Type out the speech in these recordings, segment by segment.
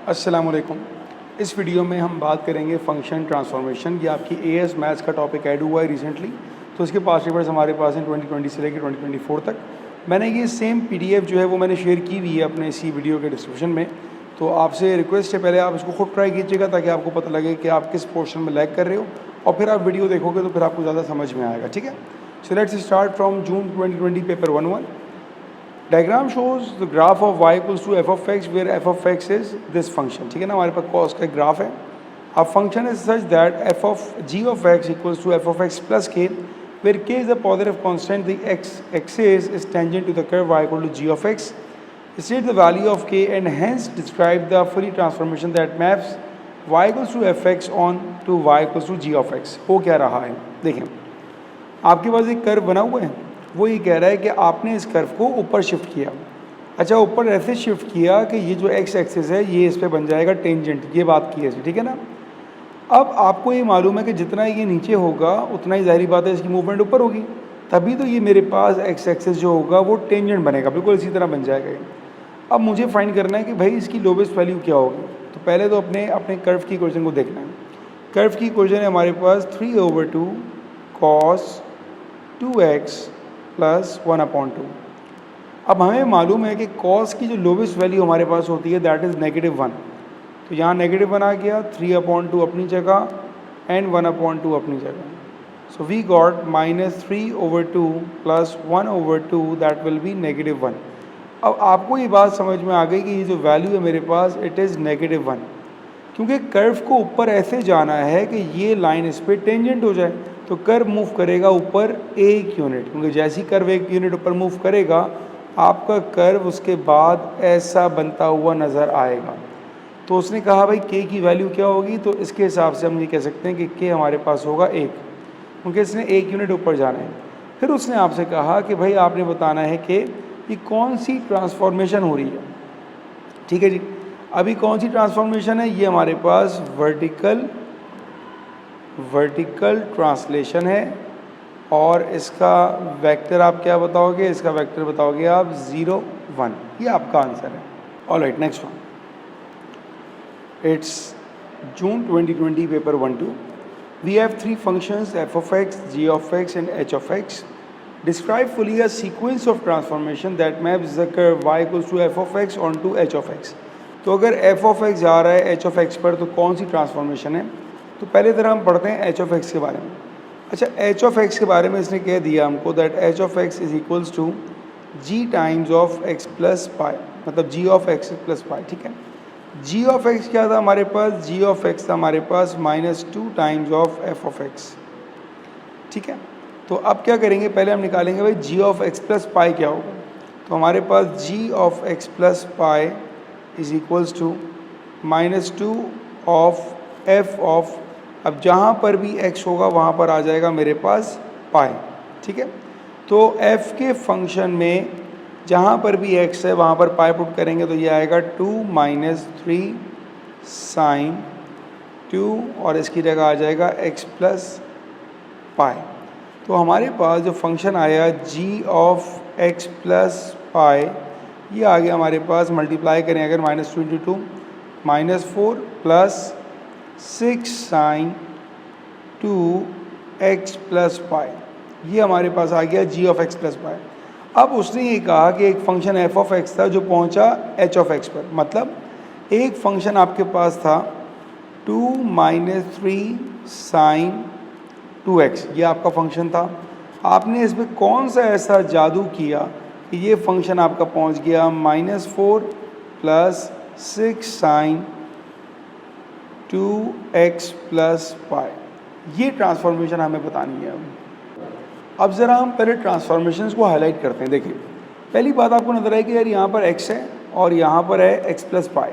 अस्सलाम वालेकुम। इस वीडियो में हम बात करेंगे फंक्शन ट्रांसफॉर्मेशन। ये आपकी एएस मैथ्स का टॉपिक ऐड हुआ है रिसेंटली, तो इसके पास पेपर्स हमारे पास हैं 2020 से लेकर 2024 तक। मैंने ये सेम पीडीएफ जो है वो मैंने शेयर की हुई है अपने इसी वीडियो के डिस्क्रिप्शन में, तो आपसे रिक्वेस्ट है पहले आप इसको खुद ट्राई कीजिएगा ताकि आपको पता लगे कि आप किस पोर्शन में लैग कर रहे हो, और फिर आप वीडियो देखोगे तो फिर आपको ज़्यादा समझ में आएगा। ठीक है, so let's start from June 2020 paper 1-1। Diagram shows the graph of y equals to F of x where f of x is this function. ठीक है ना, हमारे पास कॉस का एक ग्राफ है। अब function is such that F of ji of X equals to F of x plus K, where K is the positive constant, the X axis is tangent to the curve y equal to G of X. State the value of K and hence describe the fully transformation that maps y equals to F X on to y equals to G of X. हो क्या रहा है, देखें आपके पास एक curve बना हुआ है, वो ये कह रहा है कि आपने इस कर्व को ऊपर शिफ्ट किया। अच्छा, ऊपर ऐसे शिफ्ट किया कि ये जो एक्स एक्सिस है ये इस पे बन जाएगा टेंजेंट, ये बात की है इसमें। ठीक है ना, अब आपको ये मालूम है कि जितना ये नीचे होगा उतना ही ज़ाहिर बात है इसकी मूवमेंट ऊपर होगी, तभी तो ये मेरे पास एक्स एक्सिस जो होगा वो टेंजेंट बनेगा, बिल्कुल इसी तरह बन जाएगा ये। अब मुझे फाइंड करना है कि भाई इसकी लोवेस्ट वैल्यू क्या होगी, तो पहले तो अपने कर्व की इक्वेशन को देखना है। कर्व की इक्वेशन है हमारे पास 3/2 cos 2x प्लस 1/2। अब हमें मालूम है कि कॉस की जो लोवेस्ट वैल्यू हमारे पास होती है दैट इज़ -1, तो यहाँ -1 आ गया, 3/2 अपनी जगह एंड 1/2 अपनी जगह। So we got -3/2 plus 1/2 that will be -1। अब आपको ये बात समझ में आ गई कि ये जो वैल्यू है मेरे पास इट इज़ -1, क्योंकि कर्व को ऊपर ऐसे जाना है कि ये लाइन इस पर टेंजेंट हो जाए, तो कर्व मूव करेगा ऊपर 1 यूनिट, क्योंकि जैसे ही कर्व 1 यूनिट ऊपर मूव करेगा आपका कर्व उसके बाद ऐसा बनता हुआ नज़र आएगा। तो उसने कहा भाई के की वैल्यू क्या होगी, तो इसके हिसाब से हम ये कह सकते हैं कि के हमारे पास होगा 1, क्योंकि इसने 1 यूनिट ऊपर जाना है। फिर उसने आपसे कहा कि भाई आपने बताना है कि ये कौन सी ट्रांसफॉर्मेशन हो रही है। ठीक है जी, अभी कौन सी ट्रांसफॉर्मेशन है, ये हमारे पास वर्टिकल ट्रांसलेशन है, और इसका वेक्टर आप क्या बताओगे, इसका वेक्टर बताओगे आप 0, 1। ये आपका आंसर है। Alright, next one, it's June 2020 paper 1-2। We have 3 functions f of x, g of x and h of x. Describe fully a sequence of transformation that maps the curve y equals to F of x on to h of x. तो अगर F of x जा रहा है H of x पर, तो कौन सी transformation है, तो पहले तरह हम पढ़ते हैं एच ऑफ एक्स के बारे में। अच्छा, एच ऑफ एक्स के बारे में इसने कह दिया हमको that h of x is equals to g times of x plus pi, मतलब g of x plus pi. ठीक है, जी ऑफ एक्स क्या था हमारे पास, जी ऑफ एक्स था हमारे पास -2 times of F of x. ठीक है, तो अब क्या करेंगे, पहले हम निकालेंगे भाई G of x plus pi क्या होगा। तो हमारे पास G of x plus pi is equals to -2 of F of, अब जहाँ पर भी x होगा वहाँ पर आ जाएगा मेरे पास पाई। ठीक है, तो f के फंक्शन में जहाँ पर भी x है वहाँ पर पाई पुट करेंगे तो ये आएगा 2 - 3 साइन 2, और इसकी जगह आ जाएगा x प्लस पाई। तो हमारे पास जो फंक्शन आया g of x plus pi, ये आ गया हमारे पास, मल्टीप्लाई करें अगर -2 × 2 -4 plus 6 sign 2x plus pi, ये हमारे पास आ गया g of x plus pi. अब उसने ये कहा कि एक फंक्शन f ऑफ x था जो पहुंचा h ऑफ x पर, मतलब एक फंक्शन आपके पास था 2 - 3 साइन 2x, ये आपका फंक्शन था। आपने इसमें कौन सा ऐसा जादू किया कि ये फंक्शन आपका पहुंच गया -4 plus 6 sign 2x plus pi. ये ट्रांसफॉर्मेशन हमें बतानी है। अब ज़रा हम पहले ट्रांसफॉर्मेशंस को हाईलाइट करते हैं। देखिए, पहली बात आपको नजर आई कि यार यहाँ पर x है और यहाँ पर है x प्लस पाई,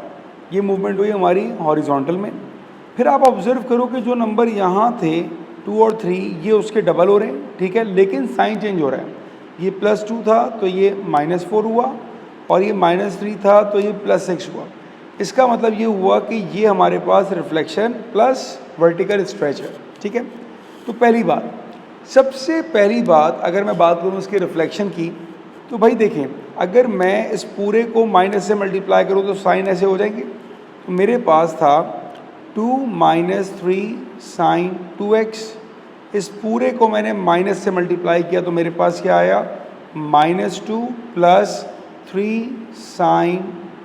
ये मूवमेंट हुई हमारी हॉरिजॉन्टल में। फिर आप ऑब्जर्व करो कि जो नंबर यहाँ थे 2 और 3 ये उसके डबल हो रहे हैं। ठीक है, लेकिन साइन चेंज हो रहा है, ये +2 था तो ये -4 हुआ, और ये -3 था तो ये +6 हुआ। इसका मतलब ये हुआ कि ये हमारे पास रिफ्लेक्शन प्लस वर्टिकल स्ट्रेच है। ठीक है, तो पहली बात, सबसे पहली बात अगर मैं बात करूँ इसके रिफ्लेक्शन की, तो भाई देखें अगर मैं इस पूरे को माइनस से मल्टीप्लाई करूँ तो साइन ऐसे हो जाएंगे, तो मेरे पास था 2 माइनस 3 साइन 2x, इस पूरे को मैंने माइनस से मल्टीप्लाई किया तो मेरे पास क्या आया -2 प्लस 3 साइन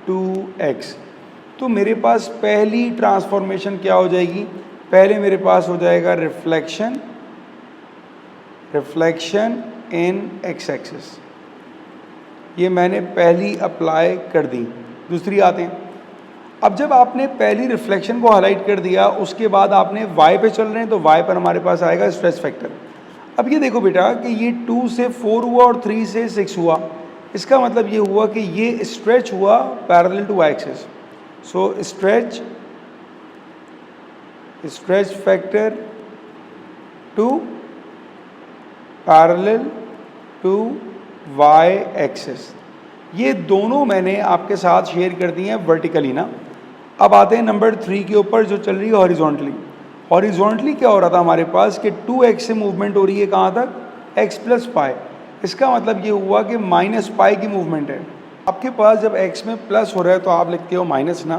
2x। तो मेरे पास पहली ट्रांसफॉर्मेशन क्या हो जाएगी, पहले मेरे पास हो जाएगा रिफ्लेक्शन इन x एक्सिस, ये मैंने पहली अप्लाई कर दी। दूसरी आते हैं, अब जब आपने पहली रिफ्लेक्शन को हाईलाइट कर दिया उसके बाद आपने y पे चल रहे हैं तो y पर हमारे पास आएगा स्ट्रेस फैक्टर। अब ये देखो बेटा कि ये 2 से 4 हुआ और 3 से 6 हुआ, इसका मतलब ये हुआ कि ये स्ट्रेच हुआ parallel to y axis. So stretch factor two parallel to y axis, ये दोनों मैंने आपके साथ शेयर कर दिए हैं वर्टिकली ना। अब आते हैं नंबर 3 के ऊपर जो चल रही है हॉरिजॉन्टली। हॉरिजॉन्टली क्या हो रहा था हमारे पास कि 2x से मूवमेंट हो रही है कहाँ तक, x प्लस पाई, इसका मतलब ये हुआ कि माइनस पाई की मूवमेंट है। आपके पास जब x में प्लस हो रहा है तो आप लिखते हो माइनस ना,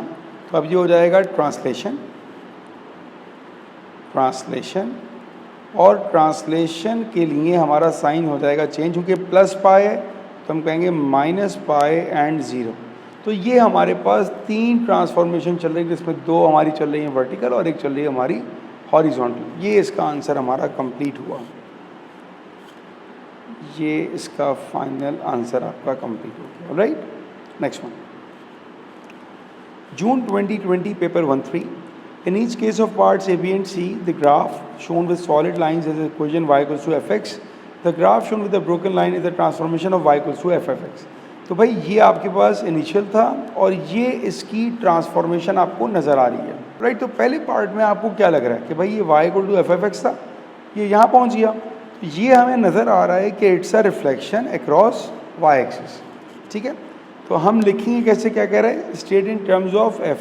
तो अब ये हो जाएगा ट्रांसलेशन, और ट्रांसलेशन के लिए हमारा साइन हो जाएगा चेंज, क्योंकि प्लस पाई है तो हम कहेंगे माइनस पाई एंड 0। तो ये हमारे पास 3 ट्रांसफॉर्मेशन चल रही है जिसमें 2 हमारी चल रही हैं वर्टिकल और एक चल रही है हमारी हॉरिजॉन्टल। ये इसका आंसर हमारा कंप्लीट हुआ, ये इसका फाइनल आंसर आपका कंप्लीट हो गया। Right, next one, June 2020 paper 1-3, in each case of parts A, B and C, the graph shown with solid lines is the equation y equals to fx, the graph shown with the broken line is the transformation of y equals to ffx। तो भाई ये आपके पास initial था और ये इसकी transformation आपको नज़र आ रही है। राइट, तो पहले पार्ट में आपको क्या लग रहा है कि भाई ये y इक्वल टू ffx था, ये यहाँ पहुँच गया, तो ये हमें नज़र आ रहा है कि it's a reflection across y axis. ठीक है, तो हम लिखेंगे कैसे, क्या कह रहा है, state in terms of f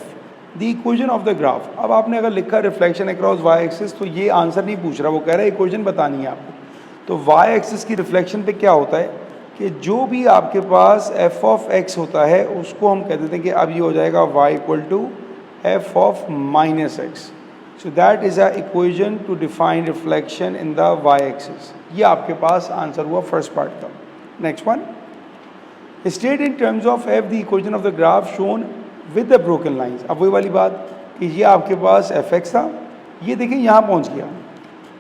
the equation of the graph. अब आपने अगर लिखा रिफ्लेक्शन अक्रॉस y एक्सिस तो ये आंसर नहीं पूछ रहा, वो कह रहा है इक्वेशन बतानी है आपको। तो y एक्सिस की रिफ्लेक्शन पे क्या होता है कि जो भी आपके पास f ऑफ x होता है उसको हम कह देते हैं कि अब ये हो जाएगा y equal to f of minus x. So that is a equation to define reflection in the y axis. ये आपके पास आंसर हुआ फर्स्ट पार्ट का। Next one, state in terms of f the equation of the graph shown with the broken lines. अब वही वाली बात कि ये आपके पास fx था, ये देखिए यहाँ पहुँच गया।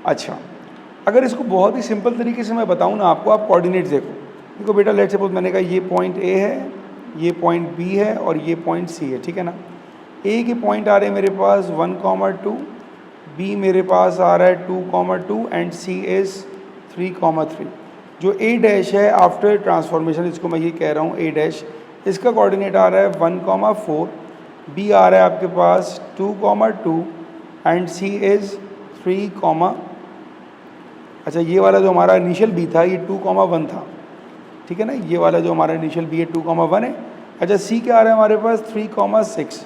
अच्छा, अगर इसको बहुत ही सिंपल तरीके से मैं बताऊँ ना आपको, आप कोऑर्डिनेट्स देखो बेटा, लेट्स सपोज मैंने कहा ये पॉइंट A है, ये पॉइंट B है और ये पॉइंट C है। ठीक है ना, A के पॉइंट आ रहे हैं मेरे पास 1,2, B मेरे पास आ रहा है 2,2 एंड C इज़ 3,3। जो A डैश है आफ्टर ट्रांसफॉर्मेशन, इसको मैं ये कह रहा हूँ A डैश, इसका कोऑर्डिनेट आ रहा है 1,4, B आ रहा है आपके पास 2,2 एंड C इज़ 3, अच्छा ये वाला जो हमारा इनिशियल B था ये 2,1 था। ठीक है ना, ये वाला जो हमारा इनिशियल B है 2,1 है। अच्छा C क्या आ रहा है हमारे पास 3,6।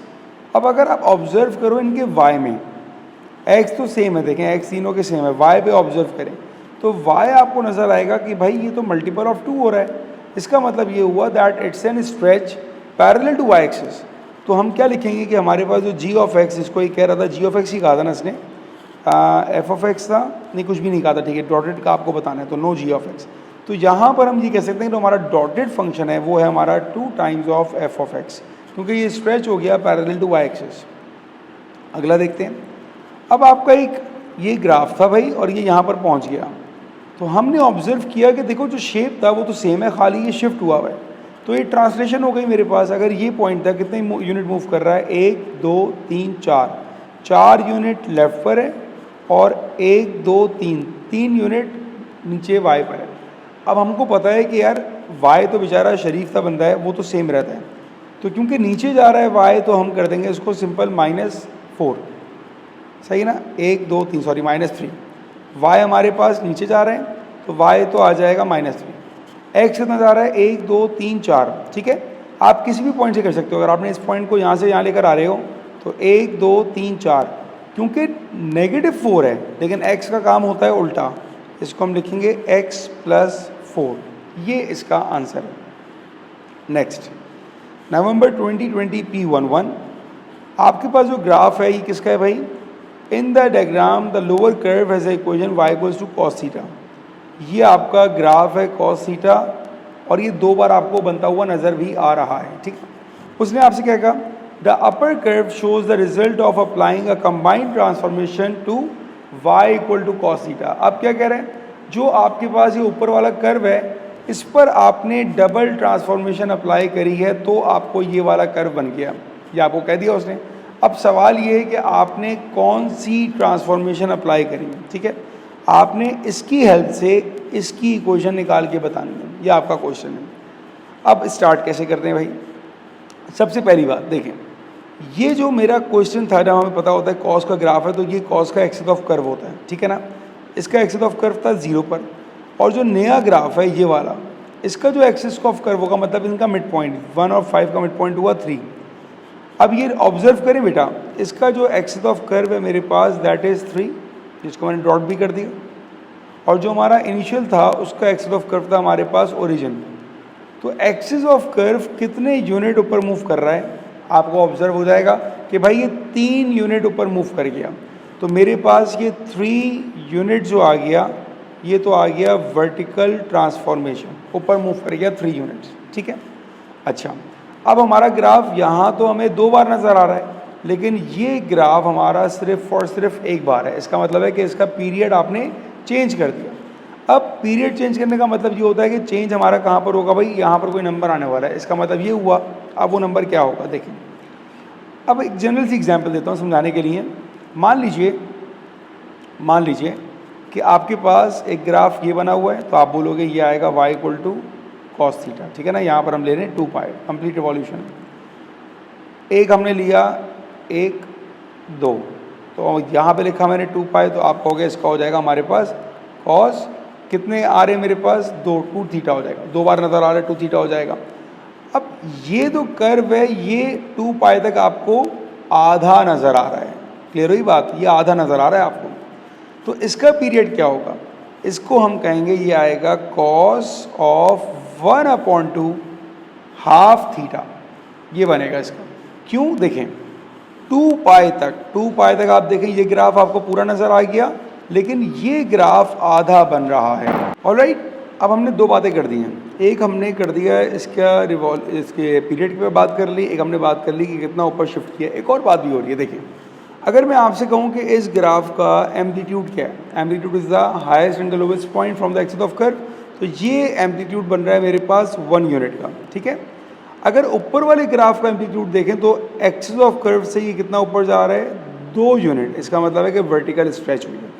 अब अगर आप ऑब्जर्व करो इनके y में, x तो सेम है, देखें x तीनों के सेम है, y पे ऑब्जर्व करें तो y आपको नज़र आएगा कि भाई ये तो मल्टीपल ऑफ 2 हो रहा है। इसका मतलब ये हुआ that it's an stretch parallel to y axis. तो हम क्या लिखेंगे कि हमारे पास जो g ऑफ x, इसको ये कह रहा था g ऑफ x ही कहा था ना इसने, f ऑफ x था, नहीं कुछ भी नहीं कहा था। ठीक है, डॉटेड का आपको बताना है तो नो g ऑफ x। तो यहाँ पर हम ये कह सकते हैं कि हमारा डॉटेड फंक्शन है वो है हमारा 2 times of f of x, क्योंकि ये स्ट्रेच हो गया पैरेलल टू y एक्सिस। अगला देखते हैं, अब आपका एक ये ग्राफ था भाई और ये यहाँ पर पहुँच गया, तो हमने ऑब्जर्व किया कि देखो जो शेप था वो तो सेम है, खाली ये शिफ्ट हुआ है। तो ये ट्रांसलेशन हो गई मेरे पास। अगर ये पॉइंट था, कितने यूनिट मूव कर रहा है, 1 2 3 4 यूनिट लेफ्ट पर है और 1 2 3 यूनिट नीचे y पर है। अब हमको पता है कि यार y तो बेचारा शरीफ सा बंदा है, वो तो सेम रहता है, तो क्योंकि नीचे जा रहा है y तो हम कर देंगे इसको सिंपल -4, सही ना, 1 2 3 सॉरी -3। y हमारे पास नीचे जा रहे हैं तो y तो आ जाएगा -3। x कितना जा रहा है, 1 2 3 4। ठीक है, आप किसी भी पॉइंट से कर सकते हो। अगर आपने इस पॉइंट को यहाँ से यहाँ लेकर आ रहे हो तो 1 2 3 4, क्योंकि -4 है लेकिन x का काम होता है उल्टा, इसको हम लिखेंगे x + 4। ये इसका आंसर है। नेक्स्ट, नवंबर 2020 P11, आपके पास जो ग्राफ है ये किसका है भाई? In the diagram the lower curve has equation y equals to cos theta. ये आपका ग्राफ है कॉस थीटा और ये 2 बार आपको बनता हुआ नज़र भी आ रहा है, ठीक है। उसने आपसे क्या कहा? The upper curve shows the result of applying a combined transformation to y equal to cos theta. अब क्या कह रहे हैं? जो आपके पास ये ऊपर वाला कर्व है इस पर आपने डबल ट्रांसफॉर्मेशन अप्लाई करी है तो आपको ये वाला कर्व बन गया, ये आपको कह दिया उसने। अब सवाल ये है कि आपने कौन सी ट्रांसफॉर्मेशन अप्लाई करी है, ठीक है। आपने इसकी हेल्प से इसकी इक्वेशन निकाल के बतानी है, ये आपका क्वेश्चन है। अब स्टार्ट कैसे करते हैं भाई? सबसे पहली बात देखें, ये जो मेरा क्वेश्चन था ना, हमें पता होता है कॉस का ग्राफ है तो ये कॉस का एक्सिस ऑफ कर्व होता है, ठीक है ना। इसका एक्सिस ऑफ कर्व था 0 पर, और जो नया ग्राफ है ये वाला, इसका जो एक्सिस ऑफ कर्व होगा मतलब इनका मिड पॉइंट 1 और 5 का मिड पॉइंट हुआ 3। अब ये ऑब्जर्व करें बेटा, इसका जो एक्सिस ऑफ कर्व है मेरे पास दैट इज़ 3, जिसको मैंने डॉट भी कर दिया, और जो हमारा इनिशियल था उसका एक्सिस ऑफ कर्व था हमारे पास ओरिजिन। तो एक्सिस ऑफ कर्व कितने यूनिट ऊपर मूव कर रहा है आपको ऑब्जर्व हो जाएगा कि भाई ये 3 यूनिट ऊपर मूव कर गया। तो मेरे पास ये 3 यूनिट जो आ गया ये तो आ गया वर्टिकल ट्रांसफॉर्मेशन, ऊपर मूव कर गया 3 यूनिट्स, ठीक है। अच्छा, अब हमारा ग्राफ यहाँ तो हमें 2 बार नज़र आ रहा है, लेकिन ये ग्राफ हमारा सिर्फ और सिर्फ 1 बार है। इसका मतलब है कि इसका पीरियड आपने चेंज कर दिया। अब पीरियड चेंज करने का मतलब ये होता है कि चेंज हमारा कहाँ पर होगा भाई? यहाँ पर कोई नंबर आने वाला है, इसका मतलब ये हुआ। अब वो नंबर क्या होगा देखें। अब एक जनरल सी एग्जांपल देता हूँ समझाने के लिए। मान लीजिए कि आपके पास एक ग्राफ ये बना हुआ है, तो आप बोलोगे ये आएगा y equal to cos theta, ठीक है ना। यहाँ पर हम ले रहे हैं 2 पाई, कंप्लीट रिवॉल्यूशन। एक हमने लिया 1 2, तो यहाँ पे लिखा मैंने 2 पाई, तो आप कहोगे इसका हो जाएगा हमारे पास कॉस कितने आ रहे हैं मेरे पास? 2 थीटा हो जाएगा। 2 बार नज़र आ रहा है 2 थीटा हो जाएगा। अब ये जो कर्व है ये 2 पाई तक आपको आधा नज़र आ रहा है, क्लियर हुई बात? ये आधा नज़र आ रहा है आपको। तो इसका पीरियड क्या होगा? इसको हम कहेंगे ये आएगा कॉस ऑफ 1/2 हाफ थीटा, ये बनेगा इसका। क्यों? देखें 2 पाई तक आप देखें ये ग्राफ आपको पूरा नज़र आ गया, लेकिन ये ग्राफ आधा बन रहा है। ऑलराइट, अब हमने 2 बातें कर दी हैं। एक हमने कर दिया इसके पीरियड पे बात कर ली, एक हमने बात कर ली कि कितना ऊपर शिफ्ट किया। एक और बात भी हो रही है, देखिए अगर मैं आपसे कहूँ कि इस ग्राफ का एम्पलीट्यूड क्या है, amplitude is the highest and the lowest point from the axis of curve, तो ये एम्पलीट्यूड बन रहा है मेरे पास 1 यूनिट का, ठीक है। अगर ऊपर वाले ग्राफ का एम्पलीट्यूड देखें तो एक्सिस ऑफ कर्व से ये कितना ऊपर जा रहा है? 2 यूनिट। इसका मतलब है कि वर्टिकल स्ट्रेच हुई है।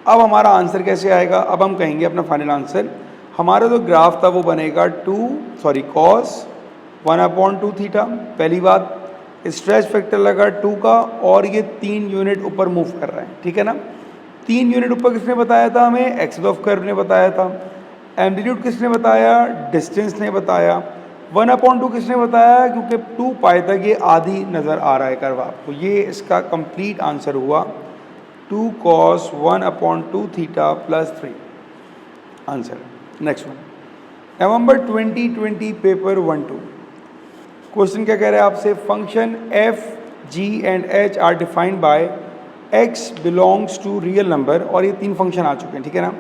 अब हमारा आंसर कैसे आएगा? अब हम कहेंगे अपना फाइनल आंसर, हमारा जो ग्राफ था वो बनेगा कॉस 1/2 थीटा। पहली बात, स्ट्रेच फैक्टर लगा 2 का, और ये 3 यूनिट ऊपर मूव कर रहा है, ठीक है ना। 3 यूनिट ऊपर किसने बताया था हमें? एक्सिस ऑफ कर्व ने बताया था। एम्पलीट्यूड किसने बताया? डिस्टेंस ने बताया। 1/2 किसने बताया? क्योंकि 2 पाई तक ये आधी नज़र आ रहा है कर्व आपको। ये इसका कंप्लीट आंसर हुआ 2 cos 1/2 theta plus 3 answer. Next one, November 2020 paper 1-2। Question क्या कह रहे हैं आपसे? Function f, g and h are defined by x belongs to real number, और ये 3 फंक्शन आ चुके हैं, ठीक है ना।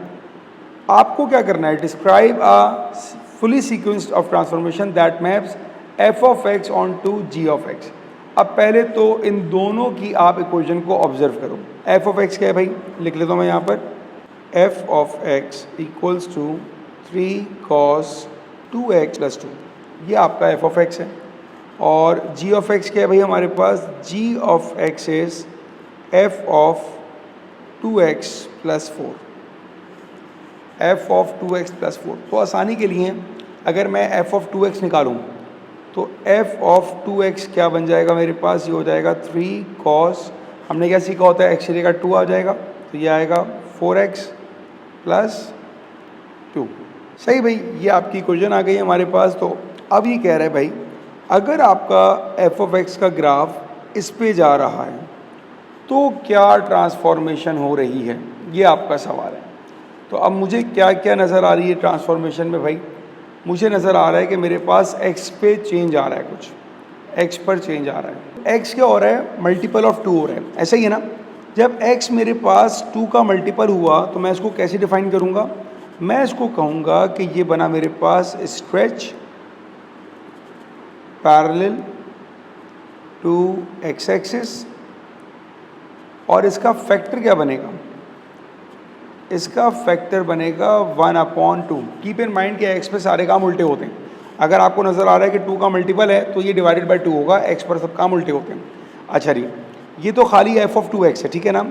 आपको क्या करना है? Describe a fully sequence of transformation that maps f of x on to g of x। अब पहले तो इन दोनों की आप इक्वेशन को ऑब्जर्व करो। f ऑफ x क्या है भाई? लिख लेता हूँ मैं यहाँ पर, f of x equals to 3 cos 2x plus 2, ये आपका f ऑफ x है। और g ऑफ x क्या है भाई हमारे पास? g of x is f of 2x plus 4, f of 2x plus 4। तो आसानी के लिए अगर मैं f ऑफ 2x निकालूँ तो f ऑफ 2x क्या बन जाएगा मेरे पास? ये हो जाएगा 3 cos, हमने क्या सीखा होता है x की जगह 2 आ जाएगा, तो ये आएगा 4x प्लस 2। सही भाई, ये आपकी इक्वेशन आ गई हमारे पास। तो अब ये कह रहा है भाई अगर आपका f ऑफ x का ग्राफ इस पे जा रहा है तो क्या ट्रांसफॉर्मेशन हो रही है, ये आपका सवाल है। तो अब मुझे क्या क्या नज़र आ रही है ट्रांसफॉर्मेशन में भाई? मुझे नज़र आ रहा है कि मेरे पास x पे चेंज आ रहा है, कुछ x पर चेंज आ रहा है। x क्या हो रहा है, मल्टीपल ऑफ 2 हो रहा है, ऐसा ही है ना। जब x मेरे पास 2 का मल्टीपल हुआ तो मैं इसको कैसे डिफाइन करूँगा, मैं इसको कहूँगा कि ये बना मेरे पास stretch parallel to x axis, और इसका फैक्टर क्या बनेगा, इसका फैक्टर बनेगा 1/2। कीप इन माइंड कि x पे सारे काम उल्टे होते हैं। अगर आपको नज़र आ रहा है कि 2 का मल्टीपल है तो ये डिवाइडेड बाय 2 होगा, x पर सब काम उल्टे होते हैं। अच्छा जी, ये तो खाली f(2x) है, ठीक है ना।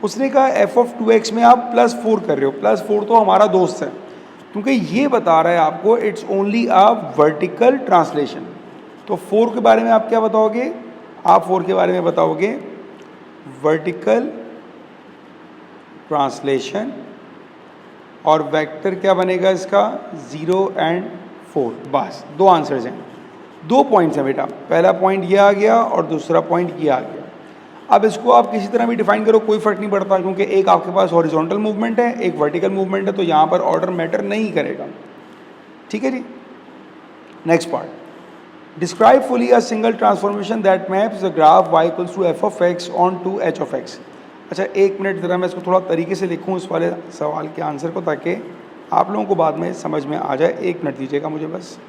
उसने कहा f(2x) में आप +4 कर रहे हो, +4 तो हमारा दोस्त है, क्योंकि ये बता रहा है आपको it's only a vertical translation. तो 4 के बारे में आप क्या बताओगे, आप 4 के बारे में बताओगे वर्टिकल ट्रांसलेशन, और वेक्टर क्या बनेगा इसका 0 और 4। बस 2 आंसर्स हैं, 2 पॉइंट्स हैं बेटा। पहला पॉइंट ये आ गया और दूसरा पॉइंट ये आ गया। अब इसको आप किसी तरह भी डिफाइन करो, कोई फर्क नहीं पड़ता, क्योंकि एक आपके पास हॉरिजॉन्टल मूवमेंट है, एक वर्टिकल मूवमेंट है, तो यहाँ पर ऑर्डर मैटर नहीं करेगा, ठीक है जी। Next part, describe fully a single transformation that maps the graph y equals to f(x) on to h(x)। अच्छा, 1 मिनट ज़रा मैं इसको थोड़ा तरीके से लिखूँ इस वाले सवाल के आंसर को, ताकि आप लोगों को बाद में समझ में आ जाए। 1 मिनट दीजिएगा मुझे बस।